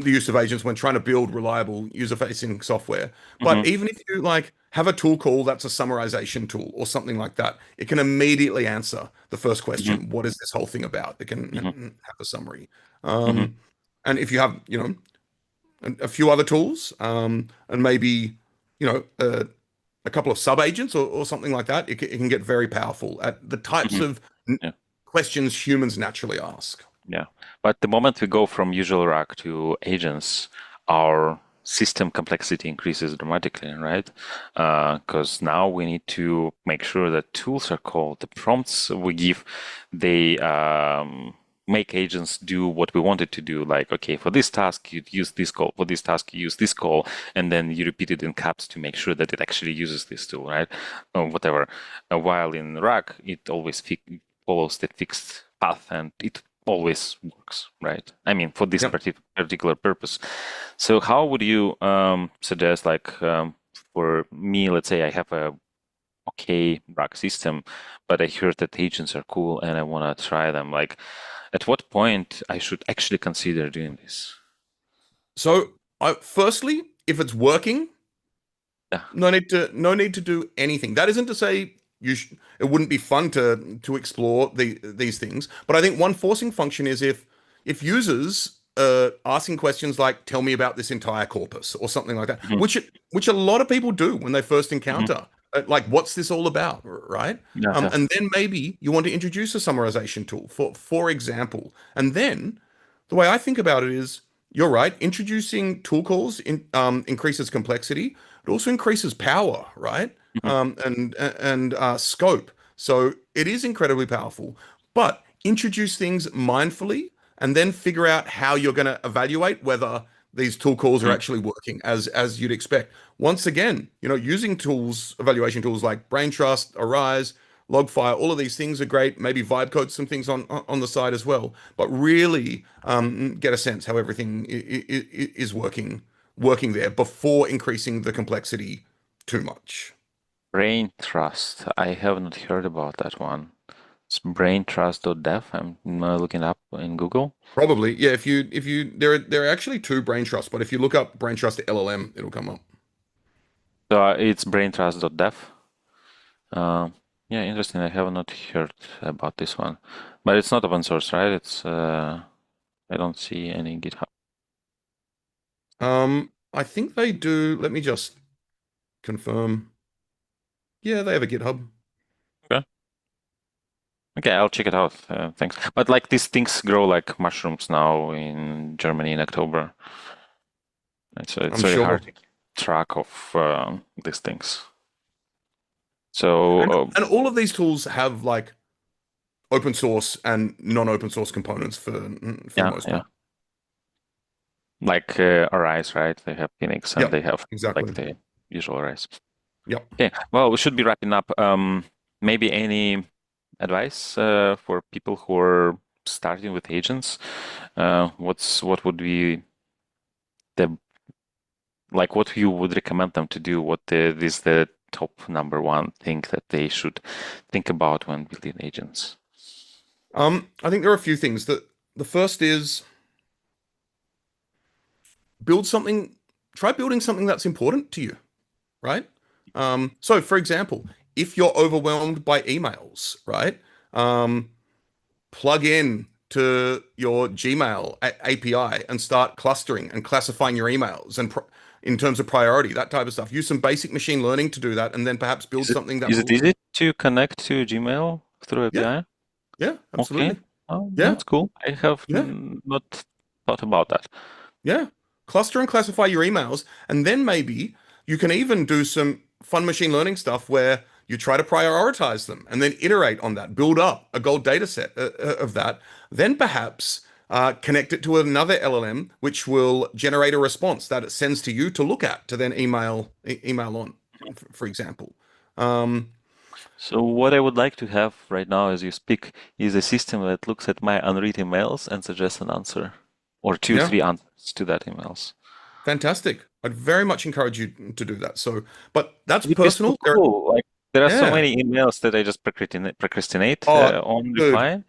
use of agents when trying to build reliable user-facing software. But Hmm. even if you like have a tool call that's a summarization tool or something like that, it can immediately answer the first Hmm. question: what is this whole thing about? It Hmm. can have a summary. Hmm. And if you have, a few other tools, and maybe, you know, a couple of sub agents or something like that, it can get very powerful at the types Hmm. of Yeah. questions humans naturally ask. Yeah. But the moment we go from usual RAG to agents, our system complexity increases dramatically, right? Because now we need to make sure that tools are called, the prompts we give, they make agents do what we want it to do. Like, okay, for this task, you'd use this call. For this task, you use this call. And then you repeat it in caps to make sure that it actually uses this tool, right? Or whatever. While in RAG, it always follows the fixed path and it always works, right? I mean, for this Yep. particular purpose. So how would you suggest, like, for me, let's say I have a okay RAG system, but I heard that agents are cool and I want to try them. Like, at what point I should actually consider doing this? So, firstly, if it's working, Yeah. no need to do anything. That isn't to say it wouldn't be fun to explore these things, but I think one forcing function is if users asking questions like "Tell me about this entire corpus" or something like that, Hmm. which a lot of people do when they first Hmm. encounter, like "What's this all about?" Right? Yeah, yeah. And then maybe you want to introduce a summarization tool, for example, and then the way I think about it is, you're right. Introducing tool calls increases complexity. It also increases power, right? Hmm. And scope. So it is incredibly powerful. But introduce things mindfully, and then figure out how you're going to evaluate whether these tool calls are Hmm. actually working as you'd expect. Once again, using tools, evaluation tools like Braintrust, Arise, Logfire, all of these things are great. Maybe vibe code some things on the side as well. But really get a sense how everything is working there before increasing the complexity too much. Brain trust. I have not heard about that one. It's braintrust.dev. I'm looking up in Google. Probably, yeah. If you there are actually two brain trusts, but if you look up brain trust LLM, it'll come up. So it's braintrust.dev. Uh, yeah, interesting. I have not heard about this one, but it's not open source, right? It's I don't see any GitHub. I think they do. Let me just confirm. Yeah, they have a GitHub. Okay, okay, I'll check it out. Thanks. But like these things grow like mushrooms now in Germany in October. It's I'm very sure. hard to keep track of these things. So And all of these tools have like open source and non-open source components for the yeah, most yeah, part. like Arise, right? They have Phoenix and Yep, they have like exactly. the usual Arise. Yep. Okay, well, we should be wrapping up. Maybe any advice for people who are starting with agents? What would be the like what you would recommend them to do? What is the top number one thing that they should think about when building agents? I think there are a few things. The first is build something, try building something that's important to you, right? So for example, if you're overwhelmed by emails, right? Um, Plug in to your Gmail API and start clustering and classifying your emails and in terms of priority, that type of stuff. Use some basic machine learning to do that, and then perhaps build Is it something that is it will. easy to connect to Gmail through Yeah, API? yeah, Okay, absolutely. oh, Yeah, that's cool. I have yeah. not thought about that. Yeah. Cluster and classify your emails. And then maybe you can even do some fun machine learning stuff where you try to prioritize them and then iterate on that, build up a gold data set of that. Then perhaps connect it to another LLM, which will generate a response that it sends to you to look at to then email on, for example. Um, So what I would like to have right now as you speak is a system that looks at my unread emails and suggests an answer or two, Yeah, three answers to that emails. fantastic. I'd very much encourage you to do that. So, but that's It would be so personal. There, cool. Like there are so yeah. many emails that I just procrastinate Oh, on dude, replying.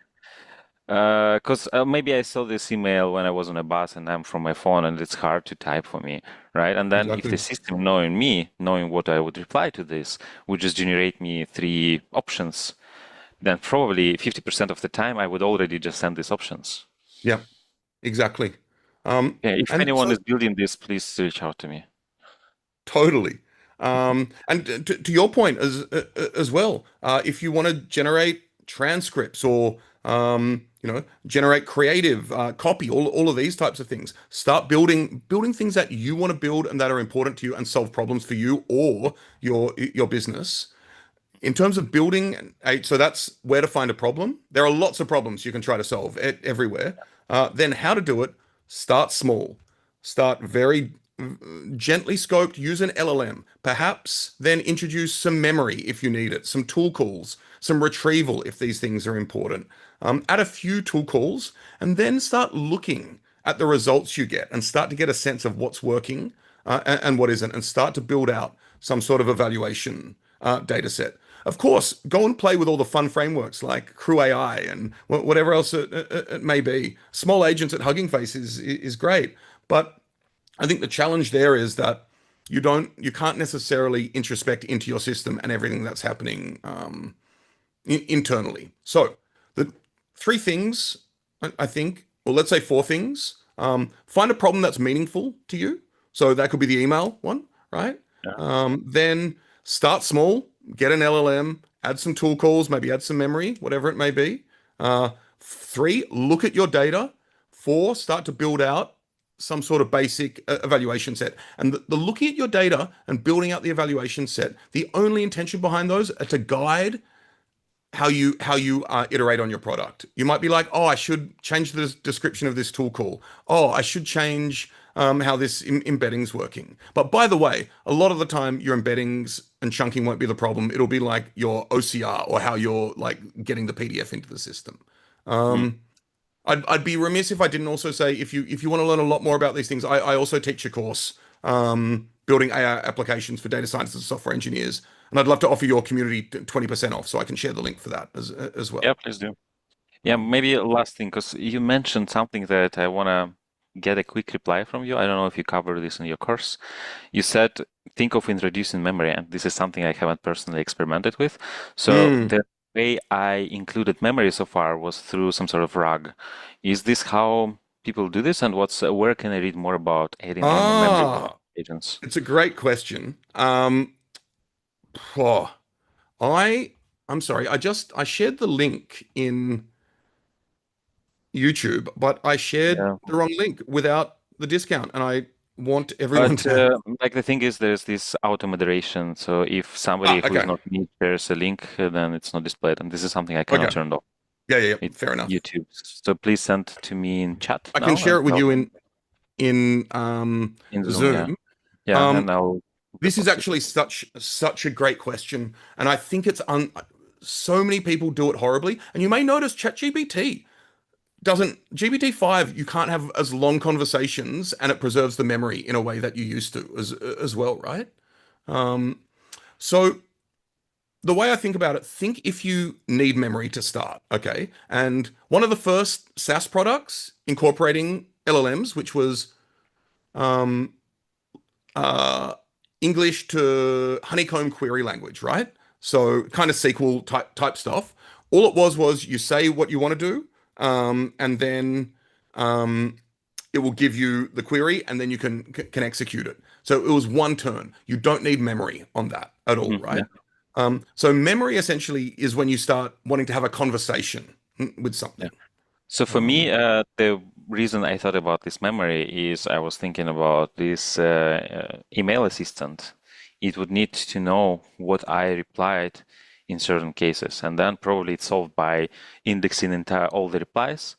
Because maybe I saw this email when I was on a bus and I'm from my phone and it's hard to type for me, right? And then if the exactly. system knowing me, knowing what I would reply to this, would just generate me three options, then probably 50% of the time I would already just send these options. Yeah, exactly. Yeah, if And anyone so is building this, please reach out to me. totally. And to your point as well, if you want to generate transcripts or generate creative copy, all of these types of things, start building things that you want to build and that are important to you and solve problems for you or your business. In terms of building so that's where to find a problem. There are lots of problems you can try to solve everywhere. Then how to do it, start small, start very gently scoped, use an LLM, perhaps then introduce some memory if you need it, some tool calls, some retrieval if these things are important. Add a few tool calls and then start looking at the results you get and start to get a sense of what's working and what isn't, and start to build out some sort of evaluation data set. Of course, go and play with all the fun frameworks like Crew AI and whatever else it may be. Small agents at Hugging Face is great, but I think the challenge there is that you can't necessarily introspect into your system and everything that's happening internally. So the three things I think, or let's say four things. Find a problem that's meaningful to you. So that could be the email one, right? Yeah. Then start small, get an LLM, add some tool calls, maybe add some memory, whatever it may be. Three, look at your data. Four, start to build out some sort of basic evaluation set. And the looking at your data and building out the evaluation set, the only intention behind those are to guide how you iterate on your product. You might be like, oh, I should change the description of this tool call. Oh, I should change how this embedding's working. But by the way, a lot of the time, your embeddings and chunking won't be the problem. It'll be like your OCR or how you're like getting the PDF into the system. Mm. I'd be remiss if I didn't also say if you want to learn a lot more about these things, I also teach a course building AI applications for data scientists and software engineers, and I'd love to offer your community 20% off, so I can share the link for that as Yeah, well. please do. Yeah, maybe a last thing, because you mentioned something that I want to get a quick reply from you. I don't know if you covered this in your course. You said think of introducing memory, and this is something I haven't personally experimented with. So Mm. the way I included memory so far was through some sort of RAG. Is this how people do this? And where can I read more about adding memory Ah, agents? it's a great question. Oh, I I'm sorry. I shared the link in YouTube, but I shared Yeah. the wrong link without the discount, and I want everyone But to have. like the thing is, there's this auto moderation. So if somebody Ah, who is okay, not me shares a link, then it's not displayed. And this is something I cannot okay, turn off. yeah, It's fair enough. YouTube. So please send to me in chat I can now share and it with I'll you in in Zoom. Yeah. Zoom. Yeah. Um, And I'll this is post it. actually such a great question, and I think so many people do it horribly. And you may notice ChatGPT doesn't GPT-5. You can't have as long conversations, and it preserves the memory in a way that you used to as well, right? So the way I think about it, think if you need memory to start, okay? And one of the first SaaS products incorporating LLMs, which was um, uh, English to honeycomb query language, right? So kind of SQL type stuff. All it was you say what you want to do, and then um, it will give you the query, and then you can execute it. So it was one turn. You don't need memory on that at all, Mhm. Yeah. right? So memory essentially is when you start wanting to have a conversation with Yeah. something. So for me, Um, the reason I thought about this memory is I was thinking about this email assistant. It would need to know what I replied in certain cases, and then probably it's solved by indexing entire all the replies,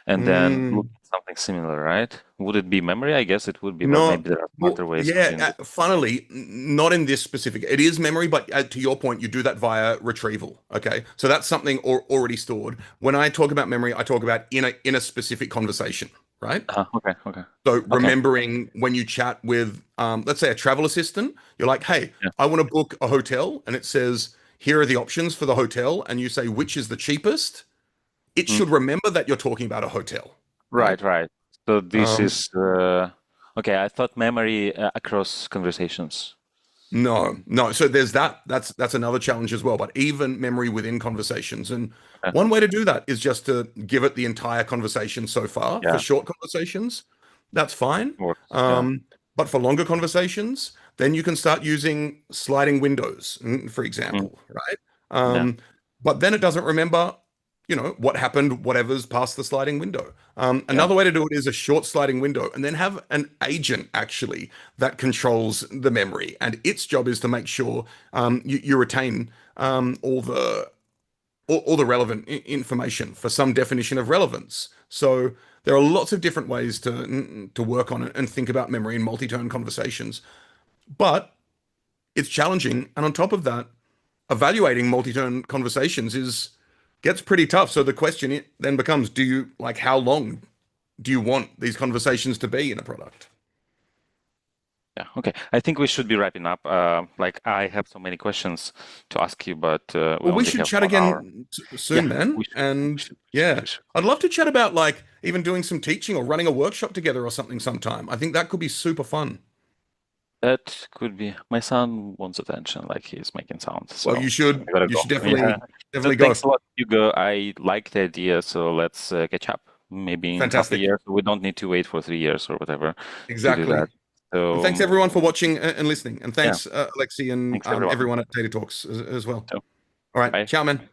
and then look mm, at something similar, right? Would it be memory? I guess it would be, but No, maybe there are well, smarter ways of doing yeah, it. funnily, not in this specific. It is memory, but to your point, you do that via retrieval. Okay, so that's something already stored. When I talk about memory, I talk about in a specific conversation, right? Okay, okay, So okay. remembering when you chat with, let's say, a travel assistant, you're like, "Hey, Yeah. I want to book a hotel," and it says, "Here are the options for the hotel," and you say, "Which is the cheapest?" It Mm. should remember that you're talking about a hotel, right? Right, right. So this Um, is okay. I thought memory across conversations. No, no. So there's that. That's another challenge as well. But even memory within conversations, and Okay. one way to do that is just to give it the entire conversation so far. For Yeah, short conversations, that's fine. works. Yeah, Um, but for longer conversations, then you can start using sliding windows, for mm, example, right? yeah, But then it doesn't remember, what happened, whatever's past the sliding window. yeah. Another way to do it is a short sliding window, and then have an agent actually that controls the memory, and its job is to make sure you retain all the relevant information for some definition of relevance. So there are lots of different ways to work on it and think about memory in multi-turn conversations, but it's challenging. And on top of that, evaluating multi-turn conversations is gets pretty tough. So the question then becomes, do you like how long do you want these conversations to be in a product? Yeah, okay. I think we should be wrapping up. Like I have so many questions to ask you, but we Well, we only should have chat 1 hour. again soon Yeah, then. we should. We And should. We should. yeah, We should. I'd love to chat about like even doing some teaching or running a workshop together or something sometime. I think that could be super fun. That could be. My son wants attention, like he's making sound, Well, so you I should gotta you go. should Yeah. definitely So definitely thanks go. a lot, Hugo. I like the idea, so let's catch up. Maybe in half a Fantastic. year. So we don't need to wait for 3 years or whatever to do Exactly. that. And So thanks everyone for watching and listening. And yeah, thanks, Alexi, and thanks everyone. everyone at Data Talks as well. So All right. bye. Ciao, man.